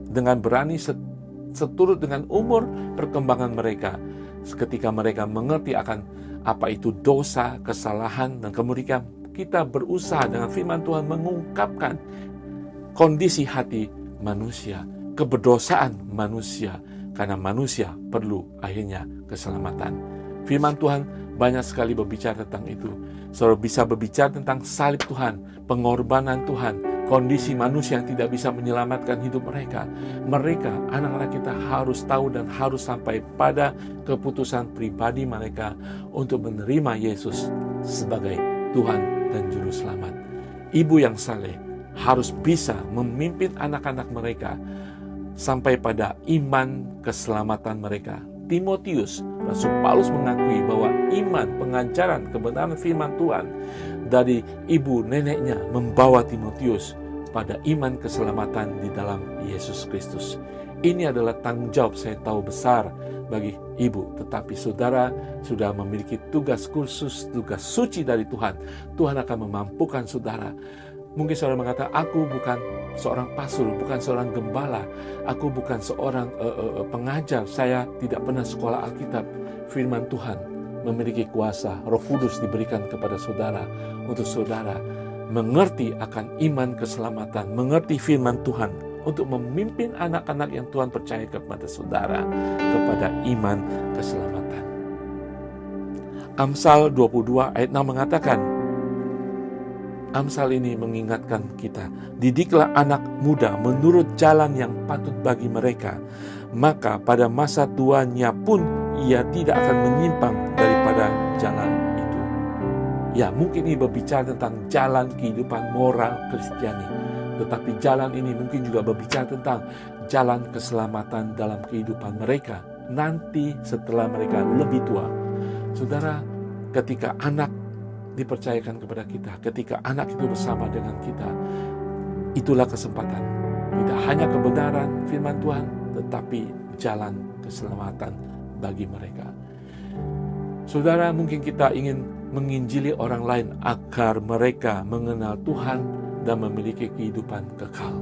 dengan berani seturut dengan umur perkembangan mereka. Ketika mereka mengerti akan apa itu dosa, kesalahan, dan kemudian kita berusaha dengan firman Tuhan mengungkapkan kondisi hati manusia, keberdosaan manusia, karena manusia perlu akhirnya keselamatan. Firman Tuhan banyak sekali berbicara tentang itu. Saudara bisa berbicara tentang salib Tuhan, pengorbanan Tuhan, kondisi manusia yang tidak bisa menyelamatkan hidup mereka. Mereka, anak-anak kita harus tahu dan harus sampai pada keputusan pribadi mereka untuk menerima Yesus sebagai Tuhan dan Juru Selamat. Ibu yang saleh harus bisa memimpin anak-anak mereka sampai pada iman keselamatan mereka. Timotius, Rasul Paulus mengakui bahwa iman, pengajaran, kebenaran firman Tuhan dari ibu neneknya membawa Timotius pada iman keselamatan di dalam Yesus Kristus. Ini adalah tanggung jawab saya tahu besar bagi ibu, tetapi saudara sudah memiliki tugas khusus, tugas suci dari Tuhan. Tuhan akan memampukan saudara. Mungkin saudara mengatakan, aku bukan seorang pastor, bukan seorang gembala, aku bukan seorang pengajar, saya tidak pernah sekolah Alkitab. Firman Tuhan memiliki kuasa, Roh Kudus diberikan kepada saudara untuk saudara mengerti akan iman keselamatan, mengerti firman Tuhan untuk memimpin anak-anak yang Tuhan percaya kepada saudara kepada iman keselamatan. Amsal 22 ayat 6 mengatakan, Amsal ini mengingatkan kita, didiklah anak muda menurut jalan yang patut bagi mereka, maka pada masa tuanya pun ia tidak akan menyimpang daripada jalan itu. Ya, mungkin ini berbicara tentang jalan kehidupan moral Kristiani, tetapi jalan ini mungkin juga berbicara tentang jalan keselamatan dalam kehidupan mereka nanti setelah mereka lebih tua. Saudara, ketika anak dipercayakan kepada kita, ketika anak itu bersama dengan kita, itulah kesempatan. Tidak hanya kebenaran firman Tuhan, tetapi jalan keselamatan bagi mereka. Saudara, mungkin kita ingin menginjili orang lain agar mereka mengenal Tuhan dan memiliki kehidupan kekal.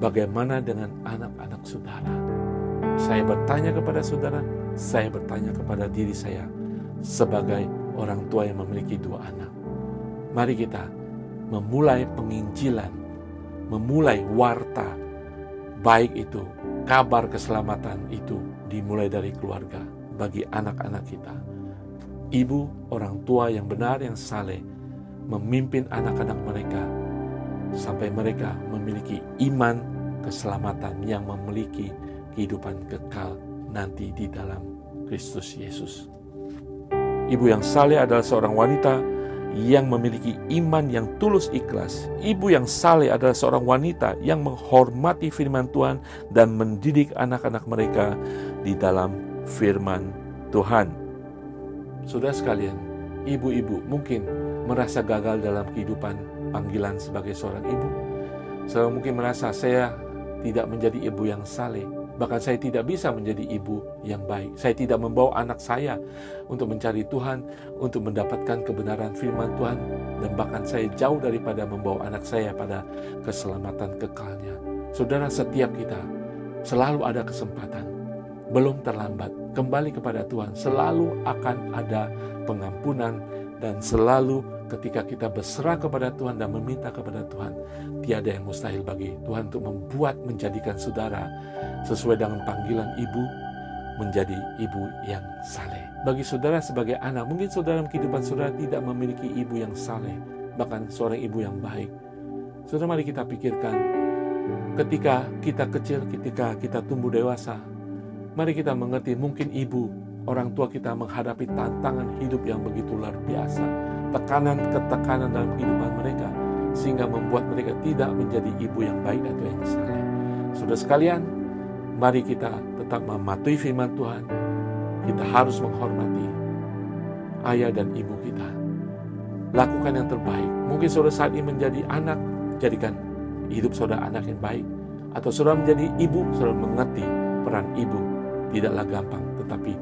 Bagaimana dengan anak-anak saudara? Saya bertanya kepada saudara, saya bertanya kepada diri saya, sebagai orang tua yang memiliki 2 anak. Mari kita memulai penginjilan, memulai warta baik itu, kabar keselamatan itu dimulai dari keluarga bagi anak-anak kita. Ibu, orang tua yang benar, yang saleh, memimpin anak-anak mereka sampai mereka memiliki iman keselamatan yang memiliki kehidupan kekal nanti di dalam Kristus Yesus. Ibu yang saleh adalah seorang wanita yang memiliki iman yang tulus ikhlas. Ibu yang saleh adalah seorang wanita yang menghormati firman Tuhan dan mendidik anak-anak mereka di dalam firman Tuhan. Saudara sekalian, ibu-ibu mungkin merasa gagal dalam kehidupan panggilan sebagai seorang ibu. Saudara mungkin merasa saya tidak menjadi ibu yang saleh. Bahkan saya tidak bisa menjadi ibu yang baik. Saya tidak membawa anak saya untuk mencari Tuhan, untuk mendapatkan kebenaran firman Tuhan. Dan bahkan saya jauh daripada membawa anak saya pada keselamatan kekalnya. Saudara, setiap kita selalu ada kesempatan. Belum terlambat. Kembali kepada Tuhan. Selalu akan ada pengampunan. Dan selalu ketika kita berserah kepada Tuhan dan meminta kepada Tuhan, tiada yang mustahil bagi Tuhan untuk menjadikan saudara sesuai dengan panggilan ibu, menjadi ibu yang saleh. Bagi saudara sebagai anak, mungkin saudara dalam kehidupan saudara tidak memiliki ibu yang saleh, bahkan seorang ibu yang baik. Saudara, mari kita pikirkan, ketika kita kecil, ketika kita tumbuh dewasa, mari kita mengerti mungkin ibu, orang tua kita menghadapi tantangan hidup yang begitu luar biasa, tekanan-ketekanan dalam kehidupan mereka, sehingga membuat mereka tidak menjadi ibu yang baik atau yang saleh. Saudara sekalian, mari kita tetap mematuhi firman Tuhan. Kita harus menghormati ayah dan ibu kita. Lakukan yang terbaik. Mungkin saudara saat ini menjadi anak, jadikan hidup saudara anak yang baik. Atau saudara menjadi ibu, saudara mengerti peran ibu. Tidaklah gampang, tetapi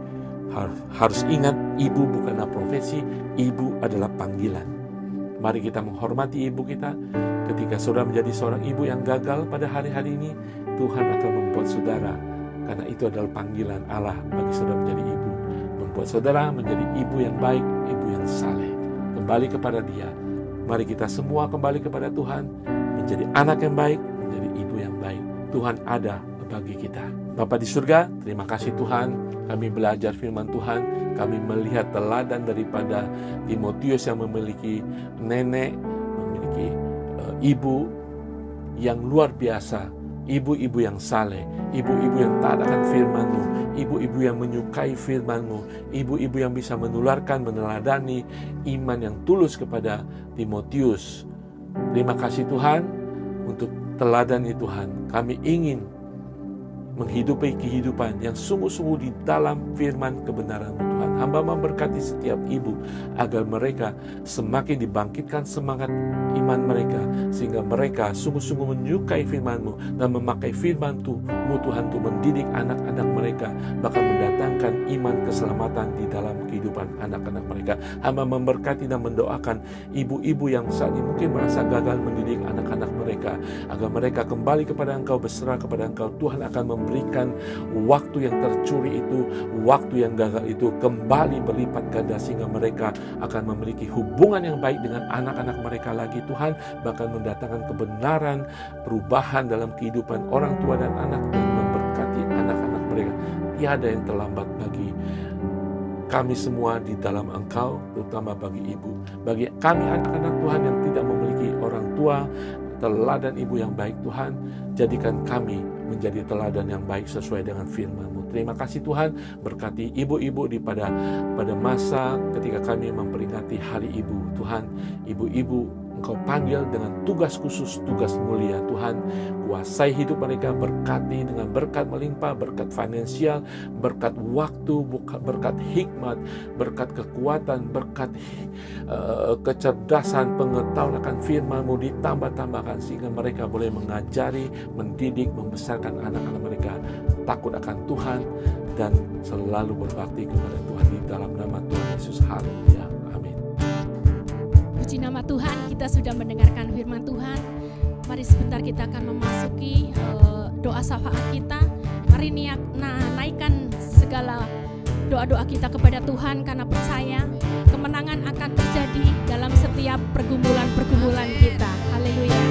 harus ingat, ibu bukanlah profesi, ibu adalah panggilan. Mari kita menghormati ibu kita. Ketika saudara menjadi seorang ibu yang gagal pada hari-hari ini, Tuhan akan membuat saudara, karena itu adalah panggilan Allah bagi saudara menjadi ibu, membuat saudara menjadi ibu yang baik, ibu yang saleh. Kembali kepada Dia. Mari kita semua kembali kepada Tuhan, menjadi anak yang baik, menjadi ibu yang baik. Tuhan ada bagi kita. Bapa di surga, terima kasih Tuhan, kami belajar firman Tuhan, kami melihat teladan daripada Timotius yang memiliki nenek, memiliki ibu yang luar biasa, ibu-ibu yang saleh, ibu-ibu yang taat akan firman-Mu, ibu-ibu yang menyukai firman-Mu, ibu-ibu yang bisa menularkan, meneladani iman yang tulus kepada Timotius. Terima kasih Tuhan untuk teladan itu Tuhan. Kami ingin menghidupi kehidupan yang sungguh-sungguh di dalam firman kebenaran-Mu Tuhan. Hamba memberkati setiap ibu agar mereka semakin dibangkitkan semangat iman mereka, sehingga mereka sungguh-sungguh menyukai firman-Mu dan memakai firman-Mu Tuhan untuk mendidik anak-anak mereka, bahkan mendatangkan iman keselamatan di dalam kehidupan anak-anak mereka. Hamba memberkati dan mendoakan ibu-ibu yang saat ini mungkin merasa gagal mendidik anak-anak mereka, agar mereka kembali kepada Engkau, berserah kepada Engkau. Tuhan akan memberikan waktu yang tercuri itu, waktu yang gagal itu kembali berlipat ganda, sehingga mereka akan memiliki hubungan yang baik dengan anak-anak mereka lagi Tuhan, bahkan mendatangkan kebenaran, perubahan dalam kehidupan orang tua dan anak, dan memberkati anak-anak mereka. Tiada yang terlambat bagi kami semua di dalam Engkau, terutama bagi ibu. Bagi kami anak-anak Tuhan yang tidak memiliki orang tua, teladan ibu yang baik Tuhan, jadikan kami menjadi teladan yang baik sesuai dengan firman-Mu. Terima kasih Tuhan, berkati ibu-ibu pada masa ketika kami memperingati Hari Ibu. Tuhan, ibu-ibu Engkau panggil dengan tugas khusus, tugas mulia Tuhan. Kuasai hidup mereka, berkati dengan berkat melimpah, berkat finansial, berkat waktu, berkat hikmat, berkat kekuatan, berkat kecerdasan, pengetahuan akan firman-Mu ditambah-tambahkan, sehingga mereka boleh mengajari, mendidik, membesarkan anak-anak mereka takut akan Tuhan dan selalu berbakti kepada Tuhan. Di dalam nama Tuhan Yesus, haleluya, amin. Puji nama Tuhan, kita sudah mendengarkan firman Tuhan. Mari sebentar kita akan memasuki doa syafaat kita. Mari naikkan segala doa-doa kita kepada Tuhan karena percaya kemenangan akan terjadi dalam setiap pergumulan-pergumulan kita. Haleluya.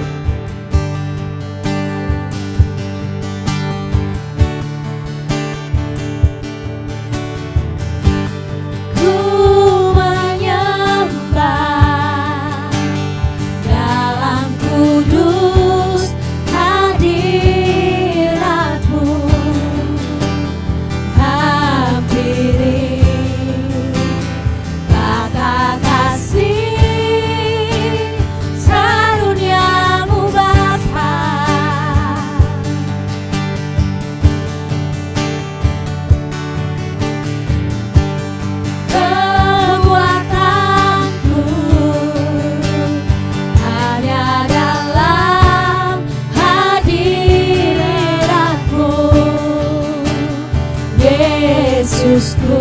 Yesusku,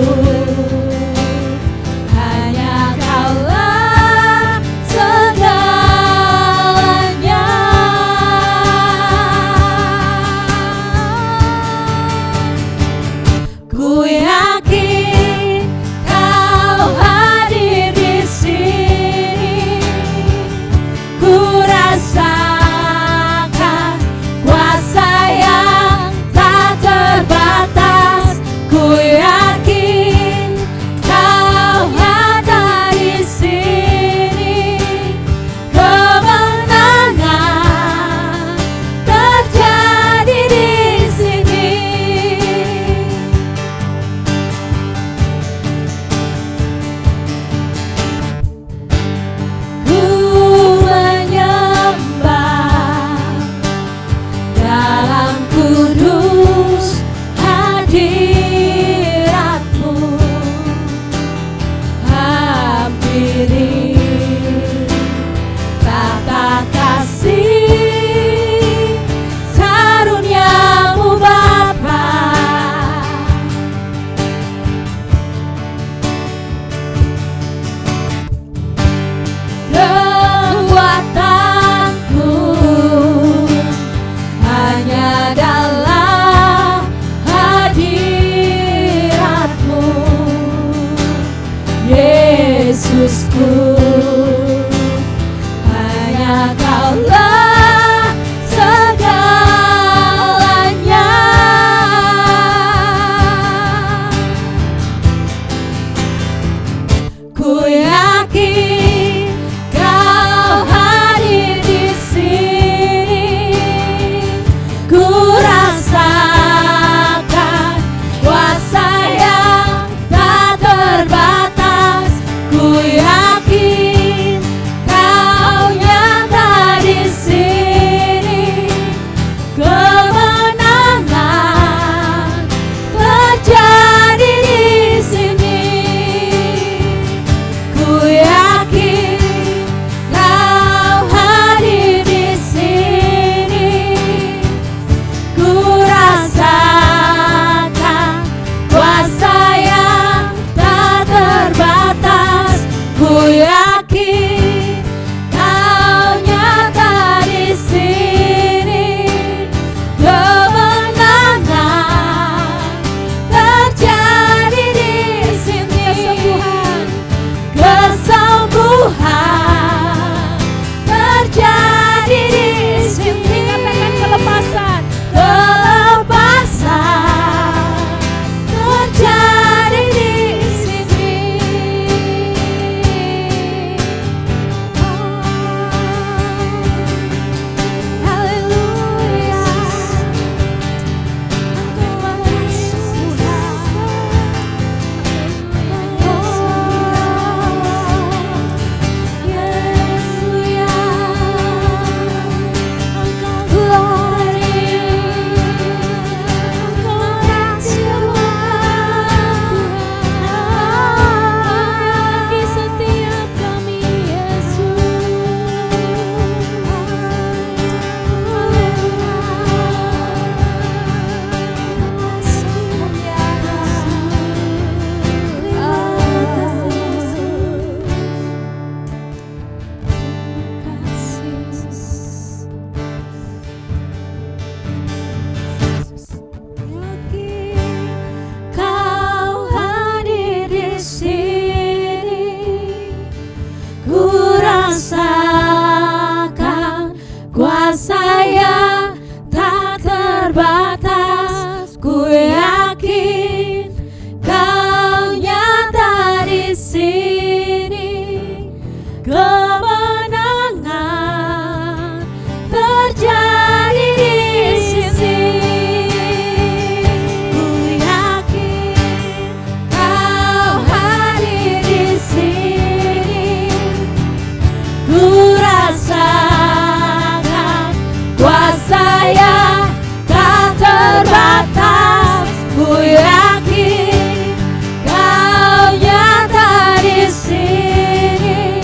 hanya Kaulah segalanya. Ku yakin Kau hadir di sini, ku rasakan kuasa yang tak terbatas. Ku yakin Kau ada di sini, kemenangan terjadi di sini. Ku menyembah dalam kudus hadirat-Mu, hampiri tata kasih karunia-Mu Bapa. Kekuatanku hanya dalam hadirat-Mu, Yesusku, hanya Kaulah segalanya. Ku yakin Kau hadir di sini, ku rasakan kuasa yang tak terbatas. Ku yakin Kau nyata di sini, kemenangan terjadi di sini. Ku yakin Kau hadir di sini, ku rasakan kuasa yang tak terbatas. Ku yakin Kau nyata di sini, kemenangan terjadi di sini. Kesembuhan terjadi di sini. Katakan kelepasan. Kelepasan terjadi di sini. kemenangan terjadi di sini. Ku yakin Kau hadir di sini. Ku rasakan kuasa yang tak terbatas. Ku yakin Kau nyata di sini.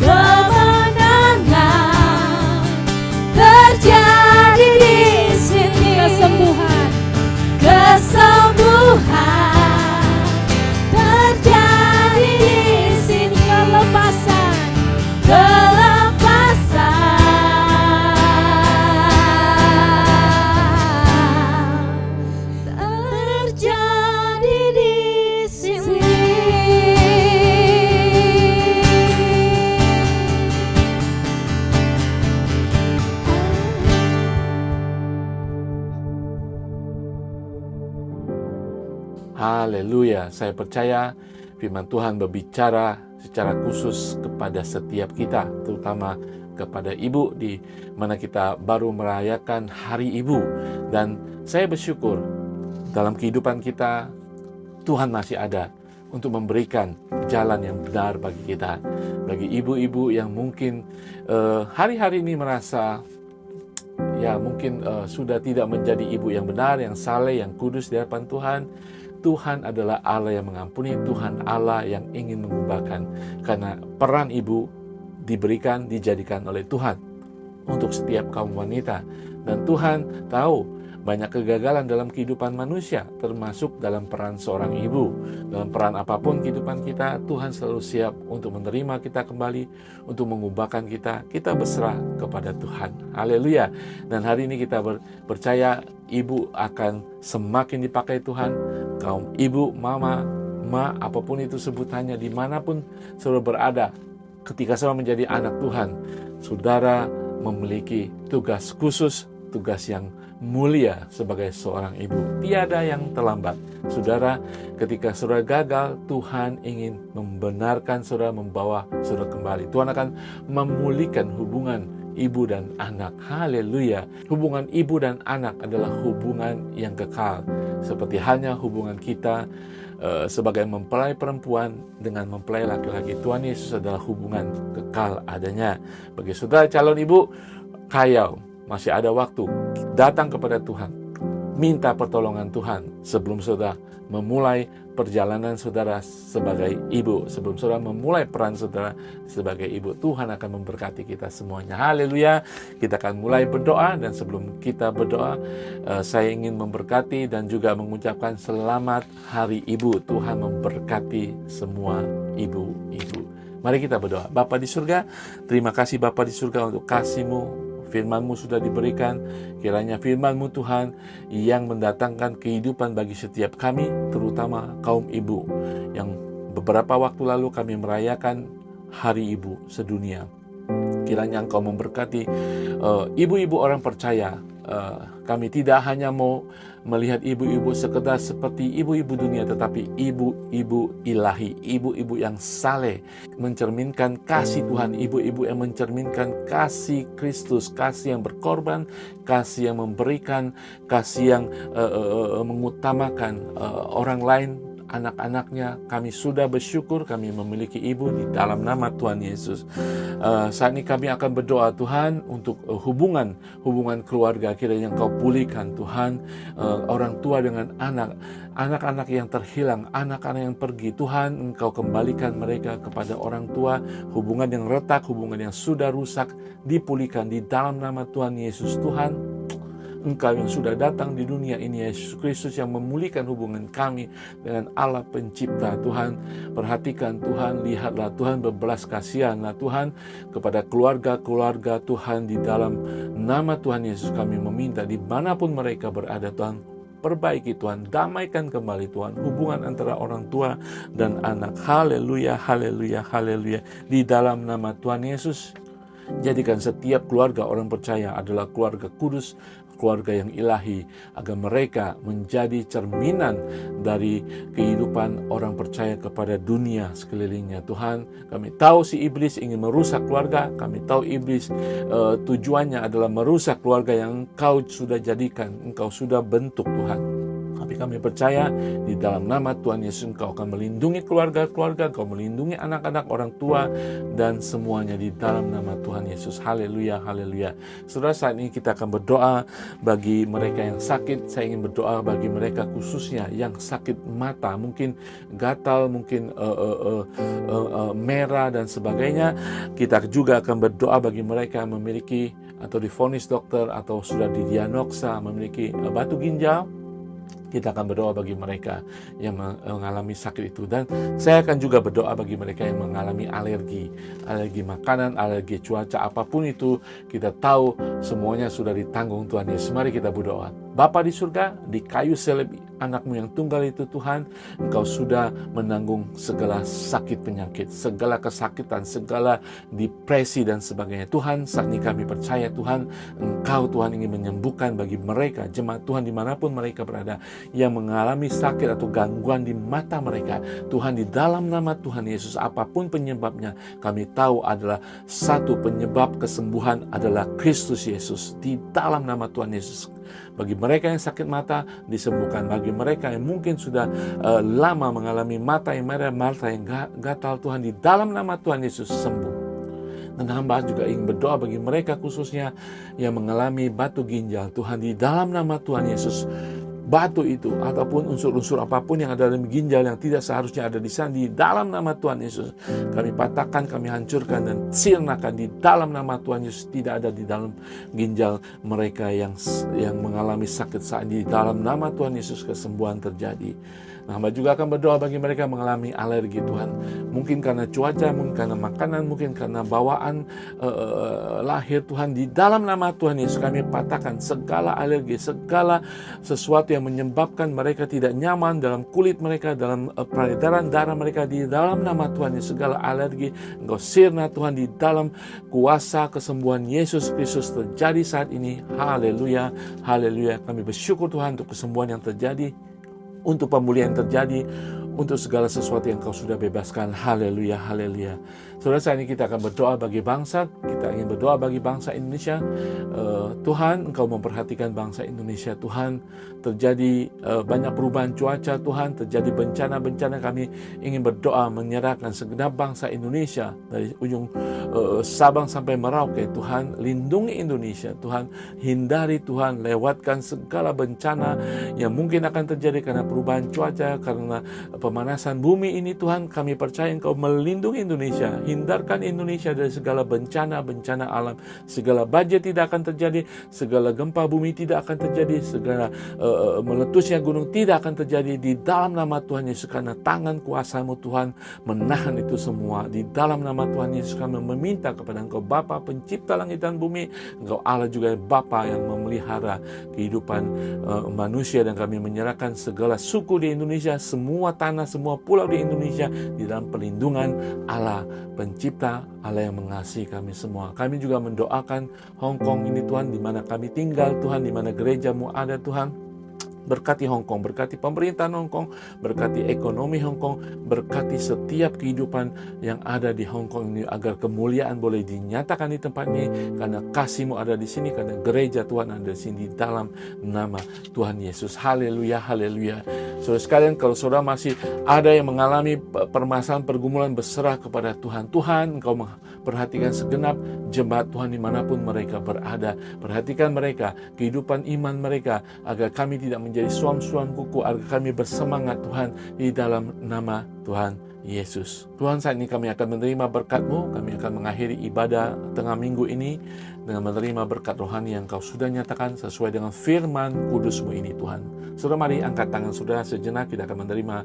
Kemenangan terjadi di sini. Kesembuhan terjadi di sini. Kelepasan terjadi di sini. Haleluya, saya percaya firman Tuhan berbicara secara khusus kepada setiap kita, terutama kepada ibu di mana kita baru merayakan Hari Ibu. Dan saya bersyukur dalam kehidupan kita, Tuhan masih ada untuk memberikan jalan yang benar bagi kita. Bagi ibu-ibu yang mungkin hari-hari ini merasa mungkin sudah tidak menjadi ibu yang benar, yang saleh, yang kudus di hadapan Tuhan. Tuhan adalah Allah yang mengampuni, Tuhan Allah yang ingin mengubahkan. Karena peran ibu dijadikan oleh Tuhan untuk setiap kaum wanita. Dan Tuhan tahu banyak kegagalan dalam kehidupan manusia, termasuk dalam peran seorang ibu. Dalam peran apapun kehidupan kita, Tuhan selalu siap untuk menerima kita kembali, untuk mengubahkan kita. Kita berserah kepada Tuhan. Haleluya. Dan hari ini kita percaya ibu akan semakin dipakai Tuhan. Kaum ibu, mama, apapun itu sebutannya, dimanapun saudara berada, ketika saudara menjadi anak Tuhan, saudara memiliki tugas khusus, tugas yang mulia sebagai seorang ibu. Tiada yang terlambat. Saudara, ketika saudara gagal, Tuhan ingin membenarkan saudara, membawa saudara kembali. Tuhan akan memulihkan hubungan ibu dan anak. Haleluya. Hubungan ibu dan anak adalah hubungan yang kekal. Seperti halnya hubungan kita sebagai mempelai perempuan dengan mempelai laki-laki. Tuhan Yesus adalah hubungan kekal adanya. Bagi saudara calon ibu, kayau masih ada waktu, datang kepada Tuhan, minta pertolongan Tuhan sebelum saudara memulai perjalanan saudara sebagai ibu, sebelum saudara memulai peran saudara sebagai ibu. Tuhan akan memberkati kita semuanya. Haleluya. Kita akan mulai berdoa, dan sebelum kita berdoa, saya ingin memberkati dan juga mengucapkan selamat Hari Ibu. Tuhan memberkati semua ibu-ibu. Mari kita berdoa. Bapa di surga, terima kasih Bapa di surga untuk kasih-Mu. Firman-Mu sudah diberikan. Kiranya Firman-Mu Tuhan yang mendatangkan kehidupan bagi setiap kami, terutama kaum ibu yang beberapa waktu lalu kami merayakan Hari Ibu sedunia. Kiranya Engkau memberkati ibu-ibu orang percaya. Kami tidak hanya mau melihat ibu-ibu sekedar seperti ibu-ibu dunia, tetapi ibu-ibu ilahi, ibu-ibu yang saleh, mencerminkan kasih Tuhan, ibu-ibu yang mencerminkan kasih Kristus, kasih yang berkorban, kasih yang memberikan, kasih yang mengutamakan orang lain, anak-anaknya. Kami sudah bersyukur kami memiliki ibu di dalam nama Tuhan Yesus. Saat ini kami akan berdoa Tuhan untuk hubungan keluarga. Kiranya Engkau pulihkan Tuhan, orang tua dengan anak-anak yang terhilang, anak-anak yang pergi. Tuhan, Engkau kembalikan mereka kepada orang tua. Hubungan yang retak, hubungan yang sudah rusak, dipulihkan di dalam nama Tuhan Yesus. Tuhan, Engkau yang sudah datang di dunia ini, Yesus Kristus, yang memulihkan hubungan kami dengan Allah pencipta. Tuhan, perhatikan Tuhan, lihatlah Tuhan, berbelas kasihanlah Tuhan kepada keluarga-keluarga Tuhan. Di dalam nama Tuhan Yesus kami meminta, dimanapun mereka berada Tuhan, perbaiki Tuhan, damaikan kembali Tuhan hubungan antara orang tua dan anak. Haleluya, haleluya, haleluya. Di dalam nama Tuhan Yesus, jadikan setiap keluarga orang percaya adalah keluarga kudus, keluarga yang ilahi, agar mereka menjadi cerminan dari kehidupan orang percaya kepada dunia sekelilingnya. Tuhan, kami tahu si iblis ingin merusak keluarga, kami tahu iblis tujuannya adalah merusak keluarga yang Engkau sudah jadikan, Engkau sudah bentuk Tuhan. Tapi kami percaya di dalam nama Tuhan Yesus Engkau akan melindungi keluarga-keluarga, Engkau melindungi anak-anak, orang tua, dan semuanya di dalam nama Tuhan Yesus. Haleluya, haleluya. Saudara, saat ini kita akan berdoa bagi mereka yang sakit. Saya ingin berdoa bagi mereka khususnya yang sakit mata, mungkin gatal, mungkin merah dan sebagainya. Kita juga akan berdoa bagi mereka yang memiliki atau divonis dokter atau sudah didiagnosa memiliki batu ginjal. Kita akan berdoa bagi mereka yang mengalami sakit itu. Dan saya akan juga berdoa bagi mereka yang mengalami alergi makanan, alergi cuaca, apapun itu. Kita tahu semuanya sudah ditanggung Tuhan Yesus. Mari kita berdoa. Bapa di surga, di kayu salib anakmu yang tunggal itu Tuhan, Engkau sudah menanggung segala sakit penyakit, segala kesakitan, segala depresi dan sebagainya. Tuhan, saat ini kami percaya Tuhan, Engkau Tuhan ingin menyembuhkan bagi mereka, jemaat Tuhan dimanapun mereka berada, yang mengalami sakit atau gangguan di mata mereka. Tuhan, di dalam nama Tuhan Yesus, apapun penyebabnya, kami tahu adalah satu penyebab kesembuhan adalah Kristus Yesus. Di dalam nama Tuhan Yesus, bagi mereka yang sakit mata disembuhkan, bagi mereka yang mungkin sudah lama mengalami mata yang merah, mata yang gatal, Tuhan di dalam nama Tuhan Yesus sembuh. Dan hamba juga ingin berdoa bagi mereka khususnya yang mengalami batu ginjal. Tuhan di dalam nama Tuhan Yesus, batu itu ataupun unsur-unsur apapun yang ada dalam ginjal yang tidak seharusnya ada di sana, di dalam nama Tuhan Yesus kami patahkan, kami hancurkan dan sirnakan di dalam nama Tuhan Yesus. Tidak ada di dalam ginjal mereka yang mengalami sakit saat ini. Di dalam nama Tuhan Yesus kesembuhan terjadi. Nah, hamba juga akan berdoa bagi mereka yang mengalami alergi Tuhan. Mungkin karena cuaca, mungkin karena makanan, mungkin karena bawaan lahir Tuhan. Di dalam nama Tuhan Yesus kami patahkan segala alergi, segala sesuatu yang menyebabkan mereka tidak nyaman dalam kulit mereka, dalam peredaran darah mereka. Di dalam nama Tuhan Yesus segala alergi Engkau sirna Tuhan. Di dalam kuasa kesembuhan Yesus Kristus terjadi saat ini. Haleluya, haleluya. Kami bersyukur Tuhan untuk kesembuhan yang terjadi, untuk pemulihan yang terjadi, untuk segala sesuatu yang Kau sudah bebaskan. Haleluya, haleluya. Saudara, saat ini kita akan berdoa bagi bangsa. Kita ingin berdoa bagi bangsa Indonesia. Tuhan, Engkau memperhatikan bangsa Indonesia. Tuhan, terjadi banyak perubahan cuaca. Tuhan, terjadi bencana-bencana. Kami ingin berdoa menyerahkan segenap bangsa Indonesia dari ujung Sabang sampai Merauke. Tuhan, lindungi Indonesia. Tuhan, hindari Tuhan, lewatkan segala bencana yang mungkin akan terjadi karena perubahan cuaca, karena pemanasan bumi ini. Tuhan, kami percaya Engkau melindungi Indonesia. Hindarkan Indonesia dari segala bencana alam. Segala banjir tidak akan terjadi, segala gempa bumi tidak akan terjadi, segala meletusnya gunung tidak akan terjadi di dalam nama Tuhan Yesus, karena tangan kuasa-Mu Tuhan menahan itu semua. Di dalam nama Tuhan Yesus kami meminta kepada Engkau Bapa pencipta langit dan bumi, Engkau Allah juga Bapa yang memelihara kehidupan manusia, dan kami menyerahkan segala suku di Indonesia, semua tanah, semua pulau di Indonesia di dalam perlindungan Allah pencipta, Allah yang mengasihi kami semua. Kami juga mendoakan Hong Kong ini Tuhan, di mana kami tinggal Tuhan, di mana gereja-Mu ada Tuhan. Berkati Hong Kong, berkati pemerintahan Hong Kong, berkati ekonomi Hong Kong, berkati setiap kehidupan yang ada di Hong Kong ini, agar kemuliaan boleh dinyatakan di tempat ini, karena kasih-Mu ada di sini, karena gereja Tuhan ada di sini, di dalam nama Tuhan Yesus. Haleluya, haleluya. Saudara sekalian, kalau saudara masih ada yang mengalami permasalahan, pergumulan, berserah kepada Tuhan. Tuhan, Engkau perhatikan segenap jemaat Tuhan dimanapun mereka berada. Perhatikan mereka, kehidupan iman mereka, agar kami tidak menjadi suam-suam kuku, agar kami bersemangat Tuhan di dalam nama Tuhan Yesus. Tuhan, saat ini kami akan menerima berkat-Mu. Kami akan mengakhiri ibadah tengah minggu ini dengan menerima berkat rohani yang Kau sudah nyatakan sesuai dengan firman kudus-Mu ini Tuhan. Saudara, mari angkat tangan saudara sejenak. Kita akan menerima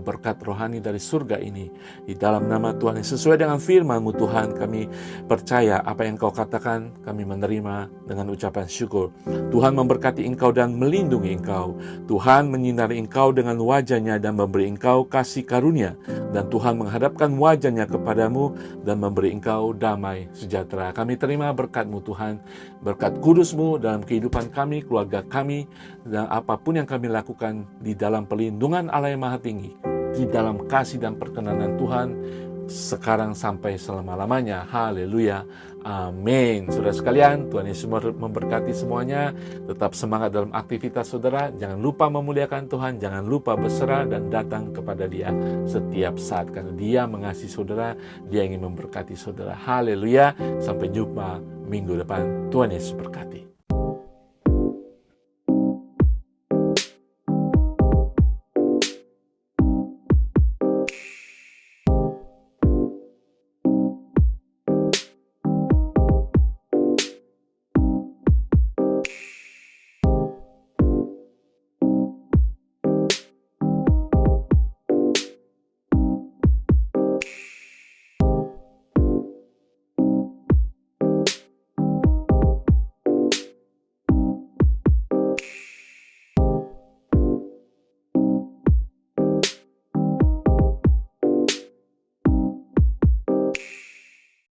berkat rohani dari surga ini di dalam nama Tuhan. Sesuai dengan firman-Mu Tuhan, kami percaya apa yang Kau katakan, kami menerima dengan ucapan syukur. Tuhan memberkati engkau dan melindungi engkau. Tuhan menyinari engkau dengan wajah-Nya dan memberi engkau kasih karunia. Dan Tuhan menghadapkan wajah-Nya kepadamu dan memberi engkau damai sejahtera. Kami terima berkat-Mu kepadamu Tuhan. Berkat kudus-Mu dalam kehidupan kami, keluarga kami, dan apapun yang kami lakukan di dalam perlindungan Allah yang Maha Tinggi, di dalam kasih dan perkenanan Tuhan, sekarang sampai selama-lamanya. Haleluya. Amin. Saudara sekalian, Tuhan Yesus memberkati semuanya. Tetap semangat dalam aktivitas saudara. Jangan lupa memuliakan Tuhan. Jangan lupa berserah dan datang kepada Dia setiap saat. Karena Dia mengasihi saudara. Dia ingin memberkati saudara. Haleluya. Sampai jumpa minggu depan. Tuhan Yesus berkati.